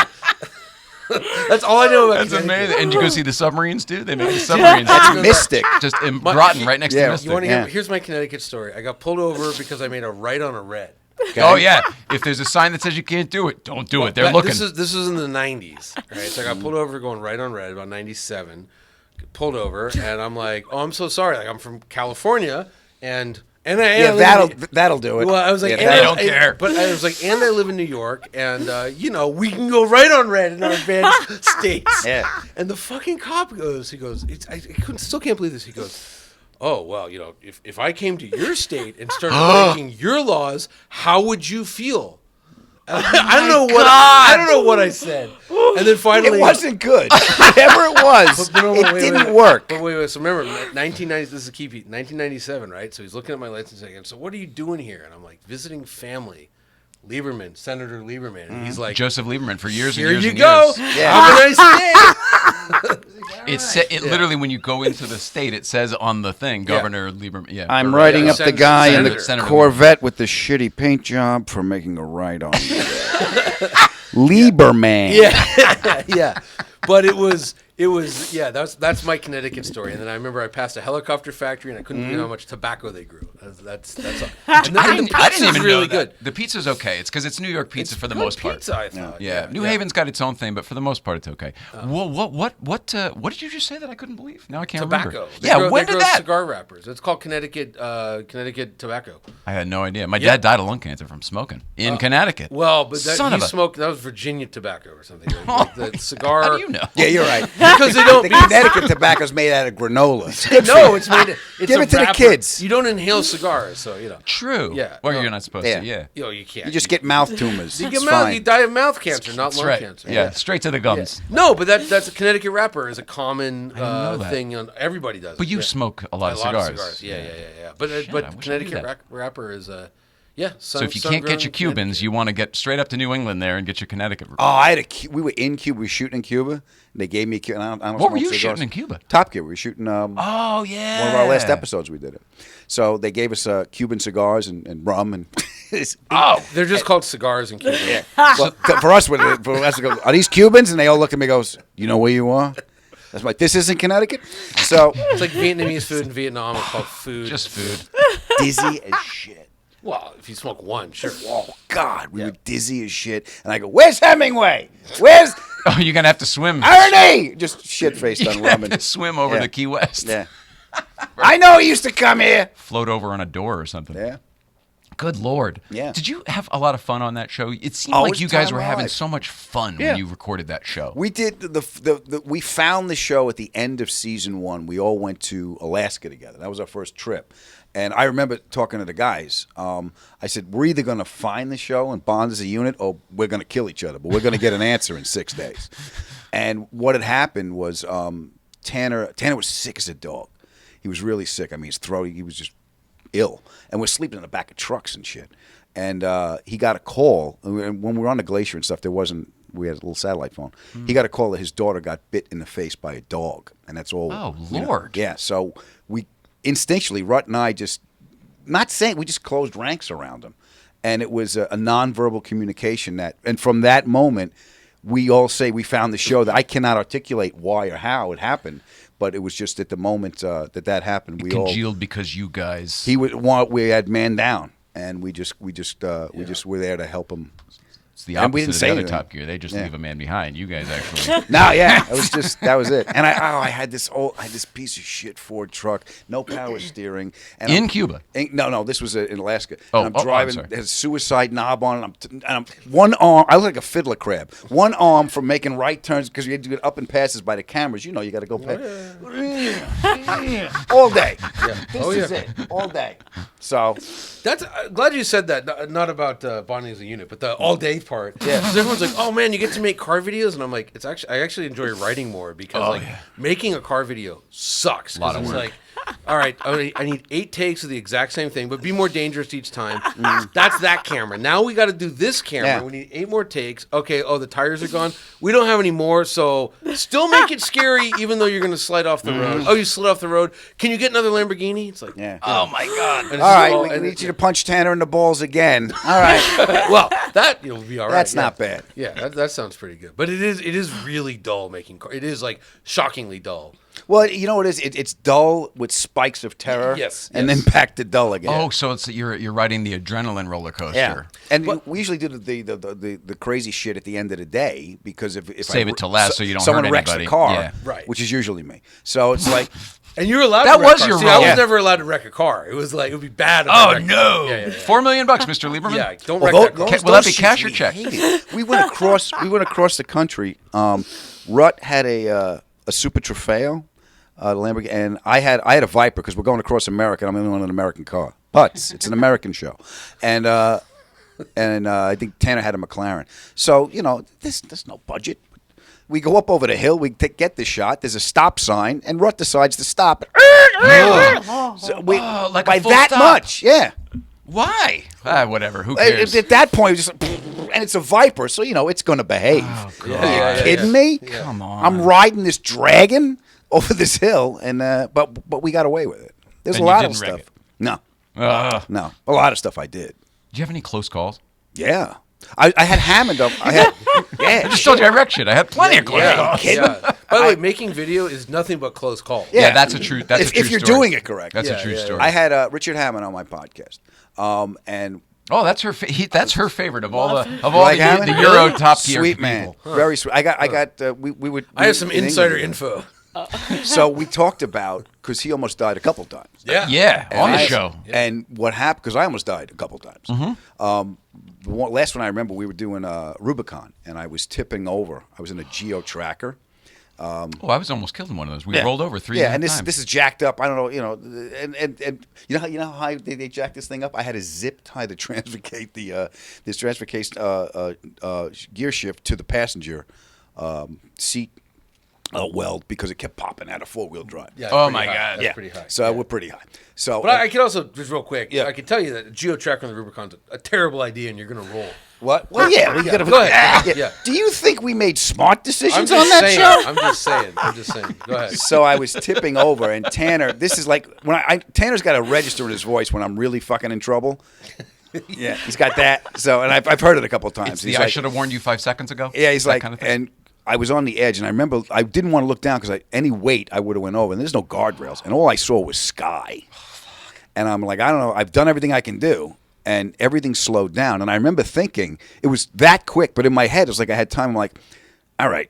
That's all I know about That's Connecticut. amazing. And you go see the submarines too? They make the submarines. Mystic. Just in Groton, right next Yeah. to Mystic. You want to hear? Yeah. Here's my Connecticut story. I got pulled over because I made a right on a red. Okay. Oh yeah. If there's a sign that says you can't do it, don't do it. They're But looking. This is in the 90s, right? So I got pulled over going right on red, about 97. pulled over, and I'm like, "Oh, I'm so sorry. Like, I'm from California, and I that'll do it. Well, I was like, Yeah, they don't care. But I was like, and I live in New York, and we can go right on red in our advanced states. Yeah. And the fucking cop goes, I still can't believe this. He goes, oh well, if I came to your state and started breaking your laws, how would you feel? I don't know what I said. And then finally, it wasn't good. Whatever it was, it didn't work. But wait. So remember, 1990. This is a key piece. 1997, right? So he's looking at my license again. So what are you doing here? And I'm like, visiting family. Lieberman, Senator Lieberman. And he's like, Joseph Lieberman for years and here years you and go. years. Yeah. Have a nice day. It literally, when you go into the state, it says on the thing, Governor Lieberman. Yeah, I'm writing up the guy in the Senator Corvette with the shitty paint job for making a right on Lieberman. Yeah. But it was that's my Connecticut story. And then I remember I passed a helicopter factory and I couldn't believe how much tobacco they grew. That's all. And I the didn't pizza's even really know that. good. The pizza's okay. It's because it's New York pizza for the good most part. Pizza, I thought. Yeah, New Haven's got its own thing, but for the most part, it's okay. What did you just say that I couldn't believe? Now I can't Tobacco. remember. They When grow did that? cigar wrappers. It's called Connecticut tobacco. I had no idea. My dad died of lung cancer from smoking in Connecticut. Well, but Son that was Virginia tobacco or something. Like the cigar. How do you know? Yeah, you're right. Because they don't. The Connecticut tobacco's made out of granola. No, it's made. It's Give a it to the wrapper. kids. You don't inhale cigars, so True. Yeah. Or No. you're not supposed Yeah. to. Yeah. you can't. You just get mouth tumors. You It's get mouth. fine. You die of mouth cancer, not lung Right. cancer. Yeah. Straight to the gums. No, but that's a Connecticut wrapper is a common know that. thing. Everybody does. But it. you Yeah. smoke a lot of A lot cigars. of cigars. Yeah. But Shit, I wish I knew Connecticut that. wrapper is So if you can't get your Cubans, you want to get straight up to New England there and get your Connecticut. Oh, we were in Cuba. We were shooting in Cuba. They gave me a Cuba. I don't What were smoke you cigars. shooting in Cuba? Top Gear. We were shooting Oh yeah. one of our last episodes. We did it. So they gave us Cuban cigars and rum and. They're just called cigars in Cuba. Yeah. Well, for us, we go, are these Cubans? And they all look at me and goes, you know where you are? That's like, this isn't Connecticut? So It's like Vietnamese food in Vietnam. It's called food. Just food. dizzy as shit. Well, if you smoke one, sure. Oh, God. We were dizzy as shit. And I go, where's Hemingway? Where's Oh, you're gonna have to swim. Ernie? Just shit-faced You're on gonna rum. have to swim over Yeah. the Key West. Yeah. I know he used to come here. Float over on a door or something. Yeah. Good Lord. Yeah. Did you have a lot of fun on that show? It seemed Oh, it like was you guys time were of having life. so much fun Yeah. when you recorded that show. We did we found the show at the end of season 1. We all went to Alaska together. That was our first trip. And I remember talking to the guys. I said, we're either going to find the show and bond as a unit or we're going to kill each other. But we're going to get an answer in 6 days. And what had happened was Tanner was sick as a dog. He was really sick. I mean, his throat, he was just ill. And we're sleeping in the back of trucks and shit. And he got a call. And when we were on the glacier and stuff, we had a little satellite phone. He got a call that his daughter got bit in the face by a dog. And that's all. Oh, you know. Lord. Yeah. So we instinctually, Rutt and I just, not saying, we just closed ranks around him. And it was a nonverbal communication and from that moment, we all say we found the show that I cannot articulate why or how it happened. But it was just at the moment that happened. We Congealed because you guys. we had man down, and we just were there to help him. It's the And we opposite didn't of say the other anything. Top Gear. They just Yeah. leave a man behind. You guys actually. No, yeah, that was it. And I had this piece of shit Ford truck, no power steering. And In Cuba? No, this was in Alaska. Oh, and I'm I'm driving, sorry. it has a suicide knob on it. And I'm one arm, I look like a fiddler crab. One arm from making right turns because you had to get up and passes by the cameras. You know, you got to go past. All day. Yeah. This Oh, is yeah. it. All day. So, That's glad you said that. Not about bonding as a unit, but the all day part. Yeah. Because everyone's like, "Oh man, you get to make car videos," and I'm like, I actually enjoy writing more because making a car video sucks. Lot of it's work. like, all right, I need 8 takes of the exact same thing, but be more dangerous each time. That's that camera. Now we got to do this camera. Yeah. We need 8 more takes. Okay. Oh, the tires are gone. We don't have any more, so still make it scary, even though you're going to slide off the road. Oh, you slid off the road. Can you get another Lamborghini? It's like, yeah. Oh my God. and it's All right, all- we and need it- you to punch Tanner in the balls again. All right. well, that will be all right. That's yeah. not bad. Yeah, that sounds pretty good. But it is really dull making car. It is like shockingly dull. Well, you know what it is? It's dull with spikes of terror. Yes, And yes. then back to dull again. Oh, so it's you're riding the adrenaline roller coaster. Yeah. And we usually do the crazy shit at the end of the day because if Save it till last so you don't someone hurt wrecks anybody. the car, Yeah. Right. which is usually me. So it's like. And you were allowed That to wreck was cars. your See, role. I was Yeah. never allowed to wreck a car. It was like, it would be bad. If I Oh wrecked no! it. Yeah. $4 million, Mr. Lieberman. Yeah, don't Well, wreck that car. Will that be shits cash or we check? hated. We went across the country. Rut had a Super Trofeo, Lamborghini, and I had a Viper because we're going across America. And I'm the only one in an American car. But it's an American show, and I think Tanner had a McLaren. So there's no budget. We go up over the hill. We get the shot. There's a stop sign, and Rut decides to stop. So like a by full that stop. much, yeah. Why? Whatever. Who cares? At that point, it was just, and it's a Viper, so it's going to behave. Oh, God. Are you kidding me? Come on. I'm riding this dragon over this hill, and but we got away with it. There's And a you lot of didn't wreck stuff. No, Ugh. no, a lot of stuff I did. Do you have any close calls? Yeah, I had Hammond up. I had I just told you I wrecked shit. I had plenty of close calls. Yeah. By the way, making video is nothing but close calls. Yeah, that's a true. That's a true if you're story. doing it correct. That's a true story. I had Richard Hammond on my podcast, and Oh, that's her. That's her favorite of all the like the Hammond? Euro top tier sweet people. man, very sweet. I got. We would. I have some in insider England. info. So we talked about because he almost died a couple times. Yeah, on the show. And what happened? Because I almost died a couple times. The last one I remember, we were doing Rubicon, and I was tipping over. I was in a Geo Tracker. Oh, I was almost killed in one of those. We rolled over 3 and times. this is jacked up. I don't know, and you know how high they jacked this thing up. I had to zip tie the transfer case, this transfer case gear shift to the passenger seat weld because it kept popping out of 4-wheel drive. Yeah, Oh pretty my high. God. That's pretty high. So we're pretty high. So, But I could also, just real quick, Yeah. I can tell you that a GeoTracker on the Rubicon's a terrible idea, and you're going to roll. what? Well, yeah, we gotta. Go ahead. Yeah. Do you think we made smart I'm decisions just on that saying. show? I'm just saying. Go ahead. So I was tipping over, and Tanner. This is like when Tanner's got a register in his voice when I'm really fucking in trouble. Yeah, he's got that. So, and I've heard it a couple times. It's He's the I like, should have warned you 5 seconds ago. Yeah, he's That like, kind of thing? and I was on the edge, and I remember I didn't want to look down because any weight I would have went over, and there's no guardrails, and all I saw was sky. And I'm like, I don't know. I've done everything I can do, and everything slowed down. And I remember thinking it was that quick, but in my head, it was like I had time. I'm like, all right,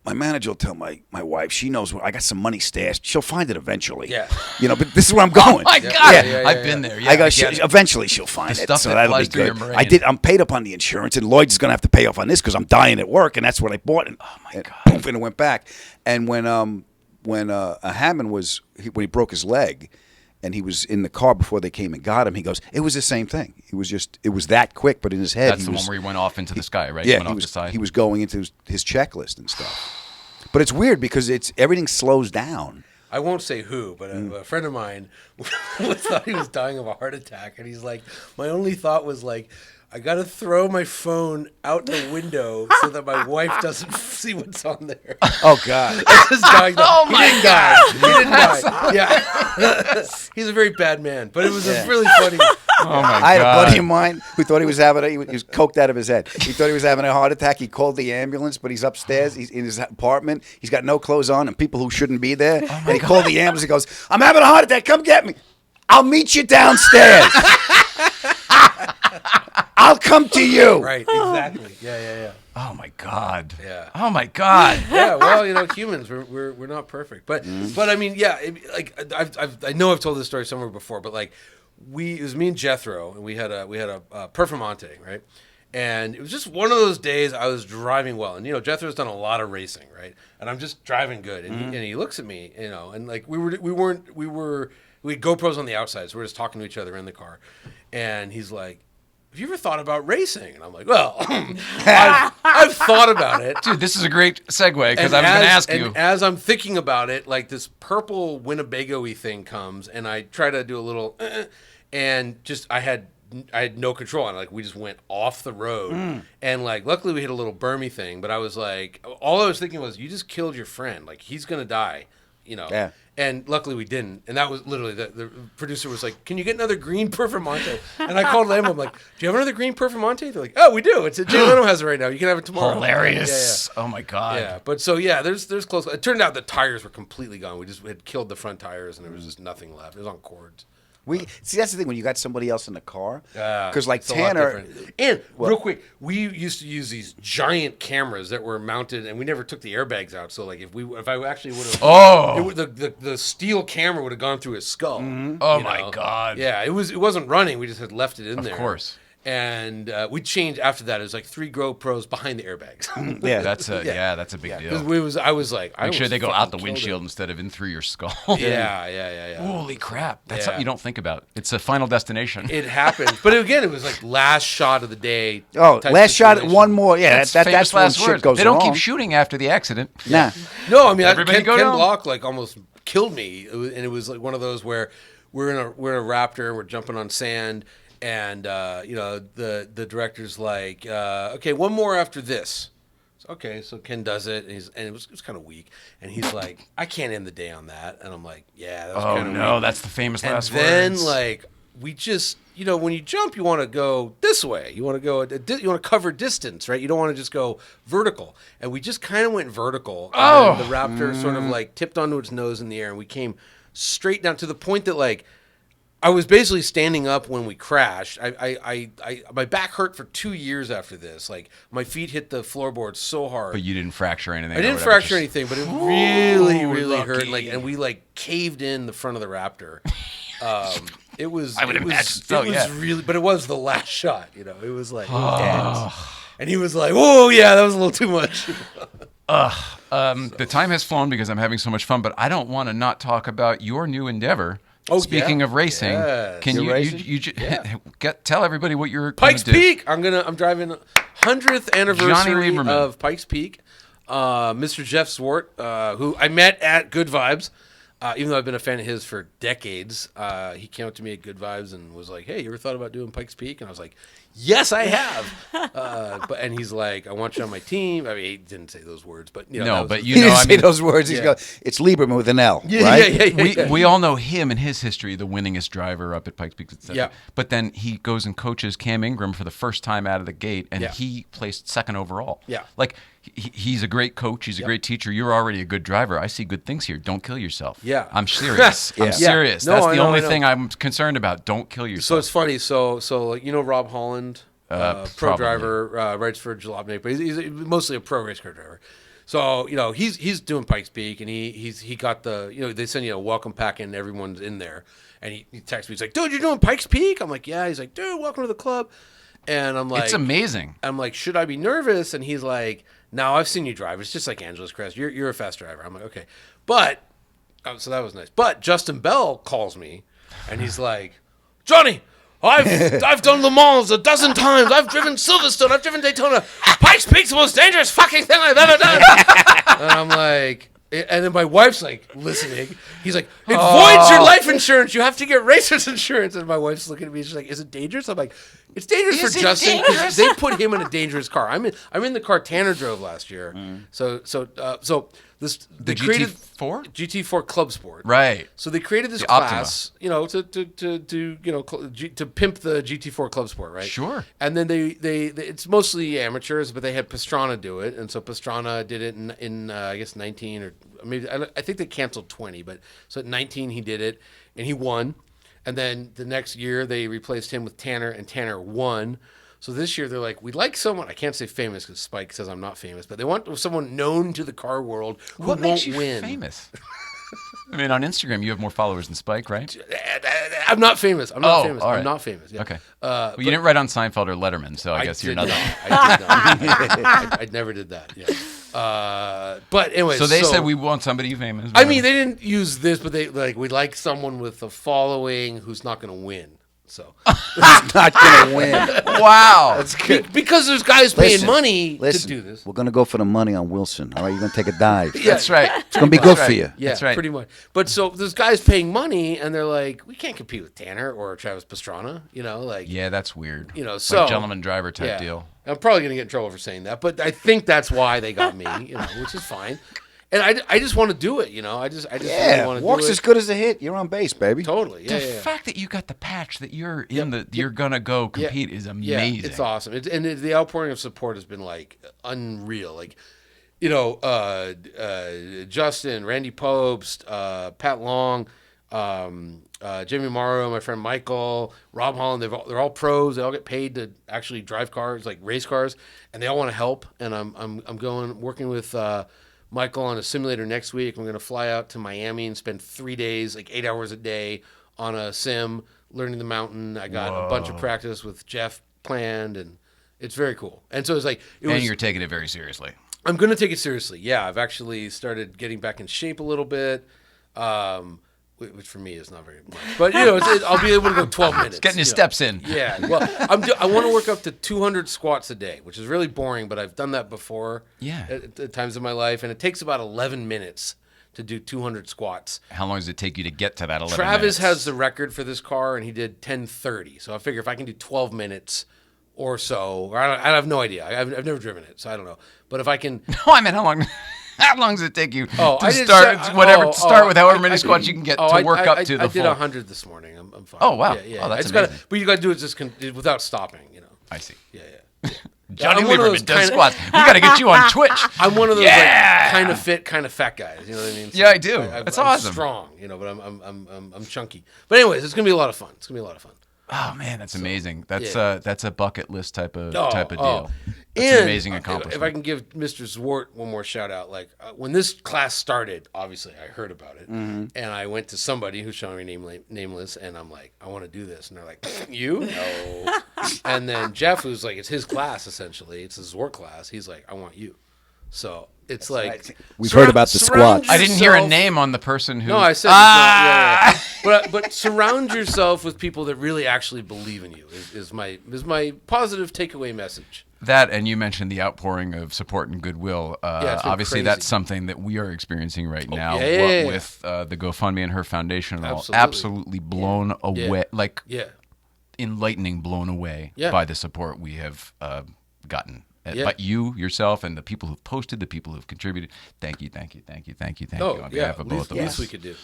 my manager will tell my wife. She knows I got some money stashed. She'll find it eventually. Yeah. But this is where I'm going. My God, Yeah. I've been there. Yeah, I go. get it. Eventually, she'll find The it. stuff So that that'll flies be through good. your I brain. did. I'm paid up on the insurance, and Lloyd's is going to have to pay off on this because I'm dying at work, and that's what I bought. And, Oh my God. Boom, and it went back. And when Hammond when he broke his leg, and he was in the car before they came and got him, he goes, it was the same thing. It was that quick, but in his head, That's the one where he went off into the sky, right? Yeah, Went off the side. he was going into his checklist and stuff. But it's weird because everything slows down. I won't say who, but a friend of mine thought he was dying of a heart attack, and he's like, my only thought was like, I gotta throw my phone out the window so that my wife doesn't see what's on there. Oh God! That's his dying. Oh He my didn't die. He didn't die. Yeah, he's a very bad man, but it was a really funny. Oh my God! I had a buddy of mine who thought he was he was coked out of his head. He thought he was having a heart attack. He called the ambulance, but he's upstairs. He's in his apartment. He's got no clothes on, and people who shouldn't be there. And he called the ambulance. He goes, "I'm having a heart attack. Come get me. I'll meet you downstairs. I'll come to you." Right, exactly. Yeah. Oh my God! Yeah. Oh my God! Yeah, well, humans, we're not perfect, but I mean, yeah, I know I've told this story somewhere before, but like it was me and Jethro, and we had a Performante, right? And it was just one of those days I was driving well, and Jethro's done a lot of racing, right? And I'm just driving good, and he looks at me, and like we had GoPros on the outside, so we're just talking to each other in the car, and he's like, have you ever thought about racing? And I'm like, well, I've thought about it. Dude, this is a great segue because I was going to ask you. And as I'm thinking about it, like this purple Winnebago-y thing comes, and I try to do a little, and just I had no control on it. Like we just went off the road, and like luckily we hit a little bermy thing. But I was like, all I was thinking was, you just killed your friend. Like he's gonna die, Yeah. And luckily we didn't. And that was literally the producer was like, "Can you get another green Performante?" And I called Lambo. I'm like, "Do you have another green Performante?" They're like, "Oh, we do. Jay Leno has it right now. You can have it tomorrow." Hilarious. Oh my God. Yeah. But so there's close. It turned out the tires were completely gone. We had killed the front tires and there was just nothing left. It was on cords. See, that's the thing when you got somebody else in the car, because like It's a lot Tanner, different. And real quick, we used to use these giant cameras that were mounted, and we never took the airbags out. So like if I actually would have, the steel camera would have gone through his skull. Oh my God. Yeah, it wasn't running. We just had left it in there. Of course. And we changed after that. It was like 3 GoPros behind the airbags. That's a big deal. I was like, Make sure they go out the killed windshield it. instead of in through your skull. Yeah. Holy crap! That's something you don't think about. It's a Final Destination. It happens, but again, it was like last shot of the day. Oh, type last shot, situation. one more. Yeah, that's famous when last shit words. goes They don't wrong. keep shooting after the accident. Nah. No, I mean, Everybody Ken go down. Block like almost killed me, and it was like one of those where we're in a Raptor and we're jumping on sand, and the director's like, okay, one more after this. Okay, so Ken does it, and it was kind of weak, and he's like, I can't end the day on that, and I'm like, yeah, that was kind of weak. That's the famous And last then words. like we just, when you jump, you want to go this way, you want to cover distance, right? You don't want to just go vertical, and we just kind of went vertical. And the Raptor sort of like tipped onto its nose in the air, and we came straight down to the point that like I was basically standing up when we crashed. My back hurt for 2 years after this. Like my feet hit the floorboard so hard. But you didn't fracture anything. I didn't fracture anything, but it really hurt. Like, and we like caved in the front of the Raptor. It was. I would it was, imagine so, It was yeah. really, but it was the last shot. It was like, and he was like, "Oh yeah, that was a little too much." The time has flown because I'm having so much fun, but I don't want to not talk about your new endeavor. Speaking of racing, can you tell everybody what you're Pikes gonna do? Peak. I'm driving 100th anniversary Lieberman. of Pikes Peak. Mr. Jeff Swart, who I met at Good Vibes, even though I've been a fan of his for decades. He came up to me at Good Vibes and was like, "Hey, you ever thought about doing Pikes Peak?" And I was like, "Yes, I have." And he's like, "I want you on my team." I mean, he didn't say those words, but He didn't say those words. He's got, it's Lieberman with an L, right? We all know him and his history, the winningest driver up at Pikes Peak, etc. Yeah. But then he goes and coaches Cam Ingram for the first time out of the gate, and he placed second overall. Yeah. Like, he's a great coach. He's a great teacher. You're already a good driver. I see good things here. Don't kill yourself. Yeah. I'm serious. I'm serious. No, That's I the know, only I know. thing I'm concerned about. Don't kill yourself. So it's funny. So Rob Holland, pro probably. driver, writes for Jalopnik, but he's mostly a pro race car driver. So he's doing Pikes Peak, and he got the they send you a welcome pack and everyone's in there, and he texts me. He's like, "Dude, you're doing Pikes Peak?" I'm like, "Yeah." He's like, "Dude, welcome to the club." And I'm like, it's amazing. I'm like, "Should I be nervous?" And he's like, "No, I've seen you drive. It's just like Angeles Crest. You're a fast driver." I'm like, "Okay," but so that was nice. But Justin Bell calls me, and he's like, "Johnny, I've done Le Mans 12 times. I've driven Silverstone. I've driven Daytona. Pikes Peak's the most dangerous fucking thing I've ever done." And I'm like, and then my wife's like listening. He's like, "It voids your life insurance. You have to get racer's insurance." And my wife's looking at me. She's like, "Is it dangerous?" I'm like, "It's dangerous for Justin because they put him in a dangerous car. I'm in the car Tanner drove last year. So The GT4? GT4 Club Sport. Right. So they created this The class, to pimp the GT4 Club Sport, right? Sure. And then they it's mostly amateurs, but they had Pastrana do it, and so Pastrana did it in I guess 19 or maybe I think they canceled 20, but so at 19 he did it and he won, and then the next year they replaced him with Tanner and Tanner won. So this year they're like, we'd like someone, I can't say famous because Spike says I'm not famous, but they want someone known to the car world who What won't makes you win. famous? I mean, on Instagram, you have more followers than Spike, right? I'm not famous. I'm not famous. all right. I'm not famous. Yeah. Okay. Well, you didn't write on Seinfeld or Letterman, so I guess you're did not. I did not. I never did that. Yeah. But anyway, So they said we want somebody famous. I mean, they didn't use this, but they we'd like someone with a following who's not going to win. So Not gonna win. wow. That's good. because there's guys paying money to do this. We're gonna go for the money on Wilson. All right, you're gonna take a dive. That's right. It's gonna be good for you. Yeah, That's right. pretty much. But so there's guys paying money, and they're like, we can't compete with Tanner or Travis Pastrana. Yeah, that's weird. So like gentleman driver type deal. I'm probably gonna get in trouble for saying that, but I think that's why they got me. Which is fine. And I just want to do it, I just really want to do it. Walks as good as a hit. You're on base, baby. Totally. Yeah, The fact that you got the patch that you're you're gonna go compete is amazing. Yeah, it's awesome. The outpouring of support has been like unreal. Like, Justin, Randy Pobst, Pat Long, Jimmy Morrow, my friend Michael, Rob Holland. They're all pros. They all get paid to actually drive cars, like race cars, and they all want to help. And I'm working with Michael on a simulator next week. I'm going to fly out to Miami and spend 3 days, like 8 hours a day on a sim, learning the mountain. I got a bunch of practice with Jeff planned, and it's very cool. And so and you're taking it very seriously. I'm going to take it seriously. Yeah, I've actually started getting back in shape a little bit, which for me is not very much. But, I'll be able to go 12 minutes. Getting your steps in. Yeah. Well, I want to work up to 200 squats a day, which is really boring, but I've done that before at times in my life, and it takes about 11 minutes to do 200 squats. How long does it take you to get to that 11 Travis minutes? has the record for this car, and he did 10:30. So I figure if I can do 12 minutes or so, I have no idea. I've never driven it, so I don't know. But if I can... No, I mean, how long... How long does it take you to start with however many squats you can get to work up to the full? I did 100 this morning. I'm fine. Oh, wow. Yeah. Oh, that's amazing. But you got to do it just without stopping, I see. Yeah. Johnny Lieberman does squats. We got to get you on Twitch. I'm one of those kind of fit, kind of fat guys. You know what I mean? So yeah, I do. That's awesome. I'm strong, but I'm chunky. But anyways, it's gonna be a lot of fun. Oh man, that's amazing. That's a bucket list type of deal. That's And an amazing accomplishment. If I can give Mr. Zwart one more shout out, like when this class started, obviously I heard about it, and I went to somebody who's showing me nameless, and I'm like, I want to do this, and they're like, you? No. And then Jeff, who's like, it's his class essentially, it's a Zwart class. He's like, I want you. So it's That's like right. We've heard about the squats. I didn't hear a name on the person who. No, I said yeah. But surround yourself with people that really actually believe in you. Is my positive takeaway message. That, and you mentioned the outpouring of support and goodwill. Obviously, crazy. That's something that we are experiencing right now. With the GoFundMe and her foundation and all. Absolutely blown away. Enlightening, blown away by the support we have gotten. But you, yourself, and the people who've posted, the people who've contributed, thank you on behalf of both of us. Least we could do.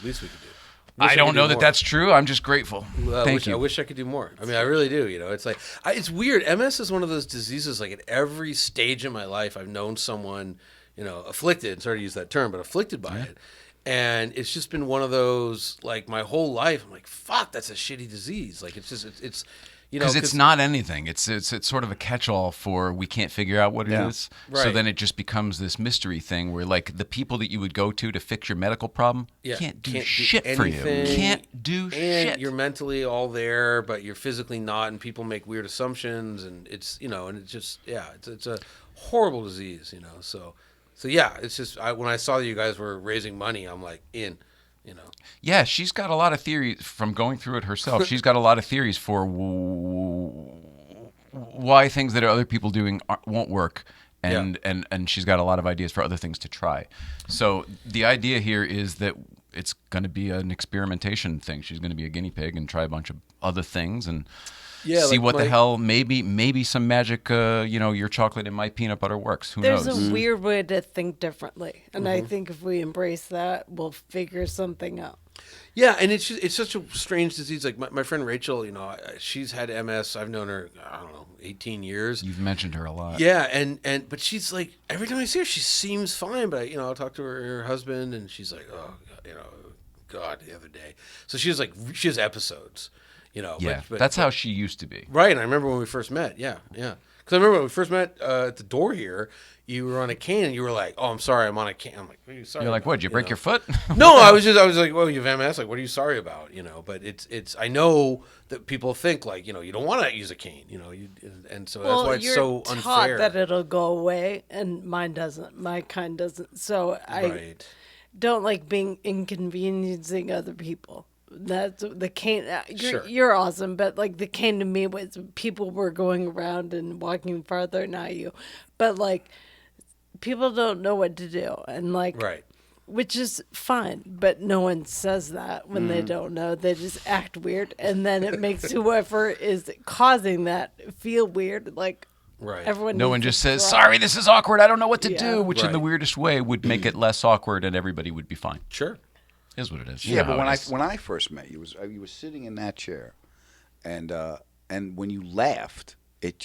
I don't know that that's true. I'm just grateful. Thank you. I wish I could do more. I mean, I really do. It's like it's weird. MS is one of those diseases. Like at every stage in my life, I've known someone, afflicted. Sorry to use that term, but afflicted by it. And it's just been one of those. Like my whole life, I'm like, fuck, that's a shitty disease. Like it's just it's. Because it's not anything. It's sort of a catch-all for we can't figure out what it is. Right. So then it just becomes this mystery thing where like the people that you would go to fix your medical problem can't do shit for you. Can't do shit. You're mentally all there, but you're physically not, and people make weird assumptions, and it's and it's just it's a horrible disease. So yeah, it's just when I saw that you guys were raising money, I'm like in. Yeah, she's got a lot of theories from going through it herself. She's got a lot of theories for why things that other people doing won't work, and she's got a lot of ideas for other things to try. So the idea here is that it's going to be an experimentation thing. She's going to be a guinea pig and try a bunch of other things and see what the hell. Maybe some magic. Your chocolate and my peanut butter works. Who knows? There's a weird way to think differently, and I think if we embrace that, we'll figure something out. Yeah, and it's such a strange disease. Like my friend Rachel, she's had MS. I've known her, 18 years. You've mentioned her a lot. Yeah, but she's like, every time I see her, she seems fine. But I'll talk to her husband, and she's like, oh, God, the other day. So she has episodes. But that's how she used to be. Right, and I remember when we first met. Yeah. Because I remember when we first met at the door here, you were on a cane, and you were like, "Oh, I'm sorry, I'm on a cane." I'm like, "What are you sorry?" You're like, about? "What? Did you break your foot?" No, I was like, "Well, you have MS. Like, what are you sorry about?" But it's. I know that people think like, you don't want to use a cane. And so that's why it's so unfair. You're taught that it'll go away, and mine doesn't. My kind doesn't. So I don't like being inconveniencing other people. That's the cane. You're awesome, but like the cane to me was people were going around and walking farther, not you. But like people don't know what to do, and like which is fine. But no one says that when they don't know. They just act weird, and then it makes whoever is causing that feel weird. Like Right. Everyone No needs one to just says, throw. sorry, this is awkward. I don't know what to Yeah. do, which in the Right. weirdest way would make it less awkward and everybody would be fine. Sure. Is what it is. Yeah, You know but how when it I is. when I first met you, you were sitting in that chair, and when you laughed, it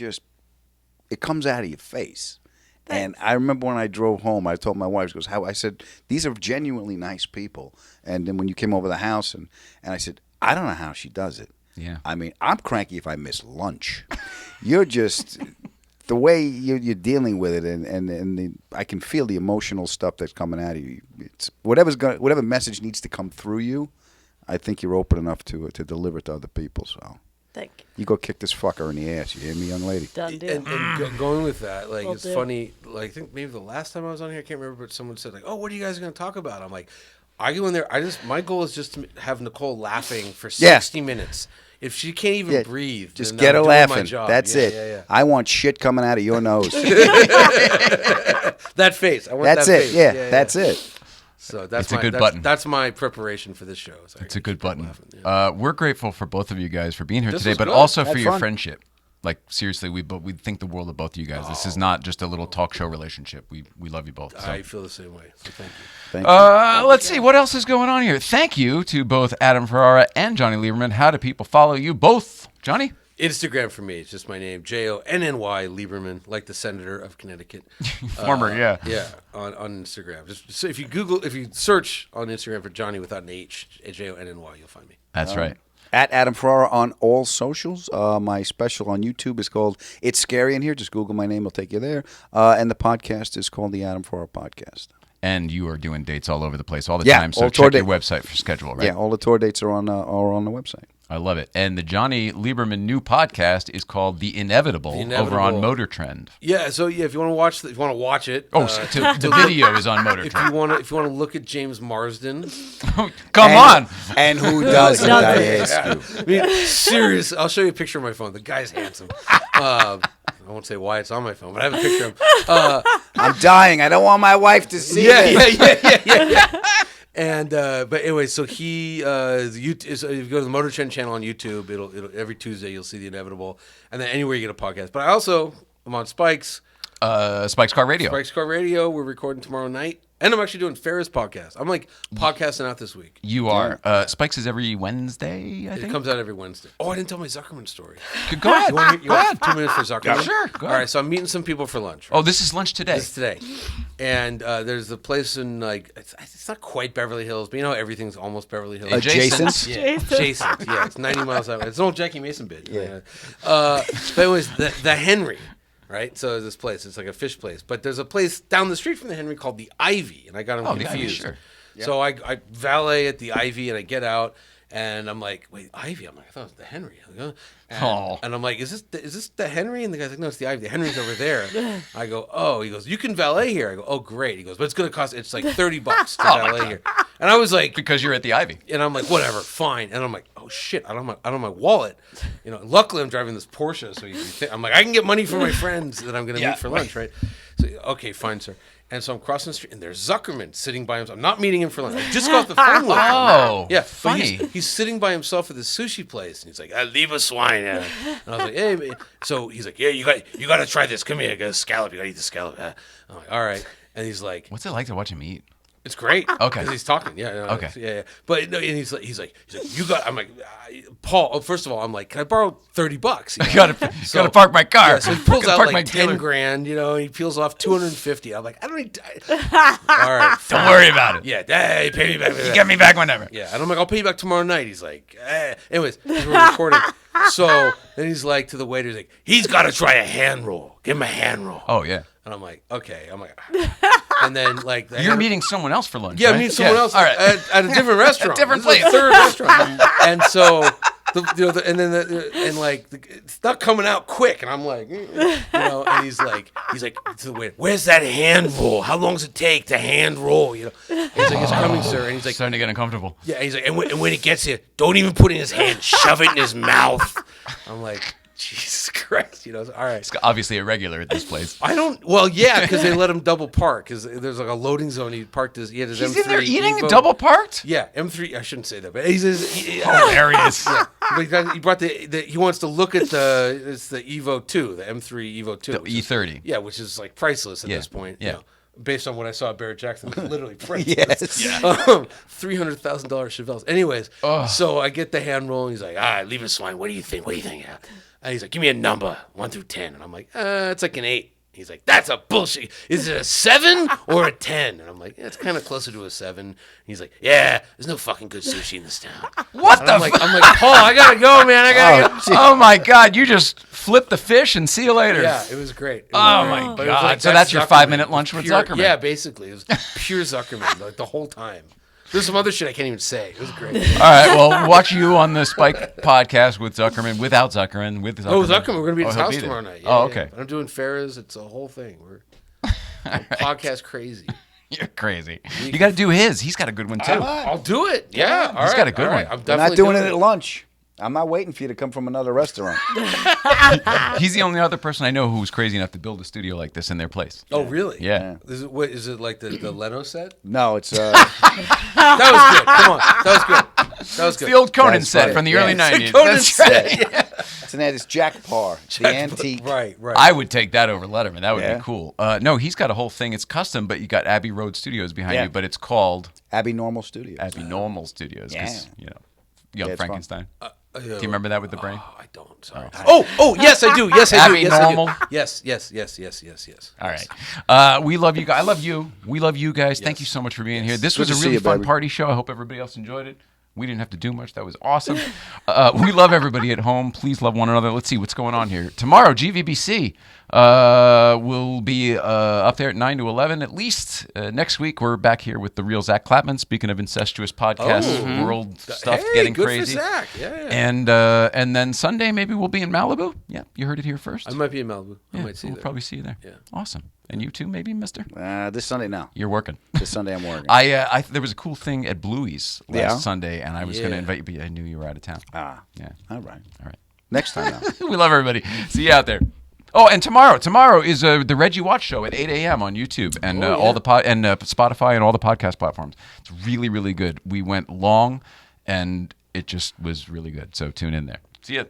comes out of your face. And I remember when I drove home, I told my wife, she goes, "How?" I said, "These are genuinely nice people." And then when you came over the house, and I said, "I don't know how she does it." Yeah. I mean, I'm cranky if I miss lunch. You're just the way you're dealing with it, and I can feel the emotional stuff that's coming out of you. It's whatever message needs to come through you. I think you're open enough to deliver it to other people. So Thank you. you go kick this fucker in the ass. You hear me, young lady? Done deal. And going with that, like, Will it's do. funny. Like, I think maybe the last time I was on here, I can't remember, but someone said, like, "Oh, what are you guys going to talk about?" I'm like, I go in there. My goal is just to have Nicole laughing for 60 minutes. If she can't even breathe, just then get I'm her doing my laughing. job. That's Yeah, it. yeah, yeah. I want shit coming out of your nose. That face. I want That's that it. face. Yeah, that's it. So that's It's a good button. That's my preparation for this show. So I It's a can good keep button. laughing, yeah. We're grateful for both of you guys for being here This today, was but good. also for Had your fun. friendship. Like, seriously, we think the world of both of you guys. This is not just a little talk show relationship. We love you both. So. I feel the same way. So thank you. Thank you. Let's see. What else is going on here? Thank you to both Adam Ferrara and Jonny Lieberman. How do people follow you both? Johnny? Instagram for me. It's just my name, Jonny Lieberman, like the senator of Connecticut. Former, yeah. Yeah, on Instagram. Just so if you search on Instagram for Johnny without an H, Jonny, you'll find me. That's right. At Adam Ferrara on all socials. My special on YouTube is called It's Scary in Here. Just Google my name. It'll take you there. And the podcast is called the Adam Ferrara Podcast. And you are doing dates all over the place all the Yeah, time. So all tour check your date- website for schedule, right? Yeah, all the tour dates are on the website. I love it. And the Jonny Lieberman new podcast is called The Inevitable, over Inevitable. on Motor Trend. Yeah, so yeah, if you want to watch it, Oh, the video is on Motor if Trend. you want to look at James Marsden, Come on. And who doesn't, I ask you? I mean, serious. I'll show you a picture of my phone. The guy's handsome. I won't say why it's on my phone, but I have a picture of him. I'm dying. I don't want my wife to see it. Yeah. And but anyway, so he if you go to the Motor Trend channel on YouTube, it'll every Tuesday you'll see The Inevitable, and then anywhere you get a podcast. But I'm on Spikes Spike's Car Radio. Car Radio. We're recording tomorrow night, and I'm actually doing Ferris podcast. I'm like podcasting out this week. You are. Spike's is every Wednesday, I It think. comes out every Wednesday. Oh, I didn't tell my Zuckerman story. Go ahead. You want 2 minutes for Zuckerman? Sure, go All ahead. right, so I'm meeting some people for lunch. Right? Oh, this is lunch today. This is today. And there's a place in, like, it's not quite Beverly Hills, but you know everything's almost Beverly Hills. Adjacent. Yeah, adjacent. Yeah, it's 90 miles out. It's an old Jackie Mason bit. Yeah. But it was the Henry, right? So there's this place. It's like a fish place. But there's a place down the street from the Henry called the Ivy, and I got them Oh, the Ivy, confused. sure. So I valet at the Ivy, and I get out, and I'm like, wait, Ivy? I'm like, I thought it was the Henry. I'm like, and I'm like, is this the Henry? And the guy's like, no, it's the Ivy. The Henry's over there. I go, oh. He goes, you can valet here. I go, oh, great. He goes, but it's going to cost, it's like $30 to valet here. And I was like, Because you're at the Ivy. and I'm like, whatever, fine. And I'm like, oh shit, I don't have my wallet. You know, luckily I'm driving this Porsche, so I'm like, I can get money for my friends that I'm going to meet for lunch, right? So okay, fine, sir. And so I'm crossing the street, and there's Zuckerman sitting by himself. I'm not meeting him for lunch. I just got off the phone with him. Oh, Yeah, funny. But he's sitting by himself at the sushi place, and he's like, leave a swine. And I was like, hey, man. So he's like, yeah, you got to try this. Come here, I got a scallop. You got to eat the scallop. I'm like, all right. And he's like, What's it like to watch him eat? it's great. Okay. Because he's talking. Yeah. No, Okay. Yeah. But no, and he's like, you got. I'm like, Paul. First of all, I'm like, can I borrow $30? I gotta park my car. Yeah, so he pulls Gotta out park my like 10 dealer. grand, you know, and he peels off 250. I'm like, I don't need. All right. Don't worry about it. Yeah. Hey, pay me back. You get me back whenever. Yeah, and I'm like, I'll pay you back tomorrow night. He's like, anyways, we're recording. So then he's like to the waiter, he's like, he's got to try a hand roll. Give him a hand roll. Oh, yeah. And I'm like, okay. I'm like, and then like You're meeting someone else for lunch, yeah, right? I'm meeting someone else All right. at a different restaurant, different This is place. the third restaurant, and so. It's not coming out quick, and I'm like, you know, and he's like to the waiter, where's that hand roll? How long does it take to hand roll? You know, and he's like, it's coming, sir, and he's like, Starting to get uncomfortable. yeah, he's like, and when it gets here, don't even put it in his hand, shove it in his mouth. I'm like, Jesus Christ, all right. It's obviously a regular at this place. I don't. Well, yeah, because they let him double park. Because there's like a loading zone. He parked his. He had his He's M3 in there eating Evo. double parked? Yeah, M3. I shouldn't say that, but he's Hilarious. Yeah, but he brought he wants to look at it's the Evo 2, the M3 Evo 2, The E30. Yeah, which is like priceless at this point. Yeah. Based on what I saw at Barrett Jackson, it's literally priceless. Yes. $300,000 Chevelles. Anyways, so I get the hand roll, and he's like, leave it swine. What do you think? What do you think? And he's like, give me a number, 1 through 10. And I'm like, it's like an 8. He's like, that's a bullshit. Is it a 7 or a 10? And I'm like, it's kind of closer to a 7. And he's like, yeah, there's no fucking good sushi in this town. What the I'm like, Paul, I gotta go, man. I gotta go. Oh my God! You just flip the fish and see you later. Yeah, it was great. It was Oh great. my But it was God! like, So that's your Zuckerman. 5-minute lunch with Pure- Zuckerman. Yeah, basically, it was pure Zuckerman like the whole time. There's some other shit I can't even say. It was great. All right. Well, watch you on the Spike podcast with Zuckerman, without Zuckerman, with Zuckerman. Oh, Zuckerman, we're gonna be at his he'll house there. tomorrow night. Oh, okay. I'm doing Ferris. It's a whole thing. We're podcast crazy. You're crazy. You got to do his. He's got a good one too. I'll do it. Yeah, all He's right, got a good all right. one. I'm I'm definitely not doing it at lunch. I'm not waiting for you to come from another restaurant. He's the only other person I know who's crazy enough to build a studio like this in their place. Oh, really? Yeah. Is it like the Leno set? No, it's That was good. Come on, that was good. That was It's good. the old Conan That's set funny. from the Yeah. early It's the 90s. Conan That's set. right. it's Jack Parr, the antique. Right. I would take that over Letterman. That would Yeah. be cool. No, he's got a whole thing. It's custom, but you got Abbey Road Studios behind Yeah. you, but it's called Abbey Normal Studios. Abbey Normal Studios. 'Cause, Young Yeah, it's fun. Frankenstein. Do you remember that with the brain? I don't. Sorry. Oh, yes, I do. Yes, I do. Abbey Yes, I do. Normal. Yes. All right. We love you guys. I love you. We love you guys. Thank you so much for being here. This Good was to a see really you, fun baby. party show. I hope everybody else enjoyed it. We didn't have to do much. That was awesome. We love everybody at home. Please love one another. Let's see what's going on here. Tomorrow, GVBC will be up there at 9 to 11 at least. Next week, we're back here with the real Zach Clapman. Speaking of incestuous podcast world stuff getting good crazy. for Zach. Yeah. And then Sunday, maybe we'll be in Malibu. Yeah, you heard it here first. I might be in Malibu. I Yeah, might see we'll you there. probably see you there. Yeah. Awesome. And you too, maybe, mister? This Sunday now. You're working. This Sunday I'm working. I there was a cool thing at Bluey's last Yeah? Sunday, and I was going to Yeah. invite you, but I knew you were out of town. Ah, Yeah. all right. All right. Next time now. We love everybody. See you out there. Oh, and tomorrow is the Reggie Watch Show at 8 a.m. on YouTube and all the Spotify and all the podcast platforms. It's really, really good. We went long, and it just was really good. So tune in there. See you.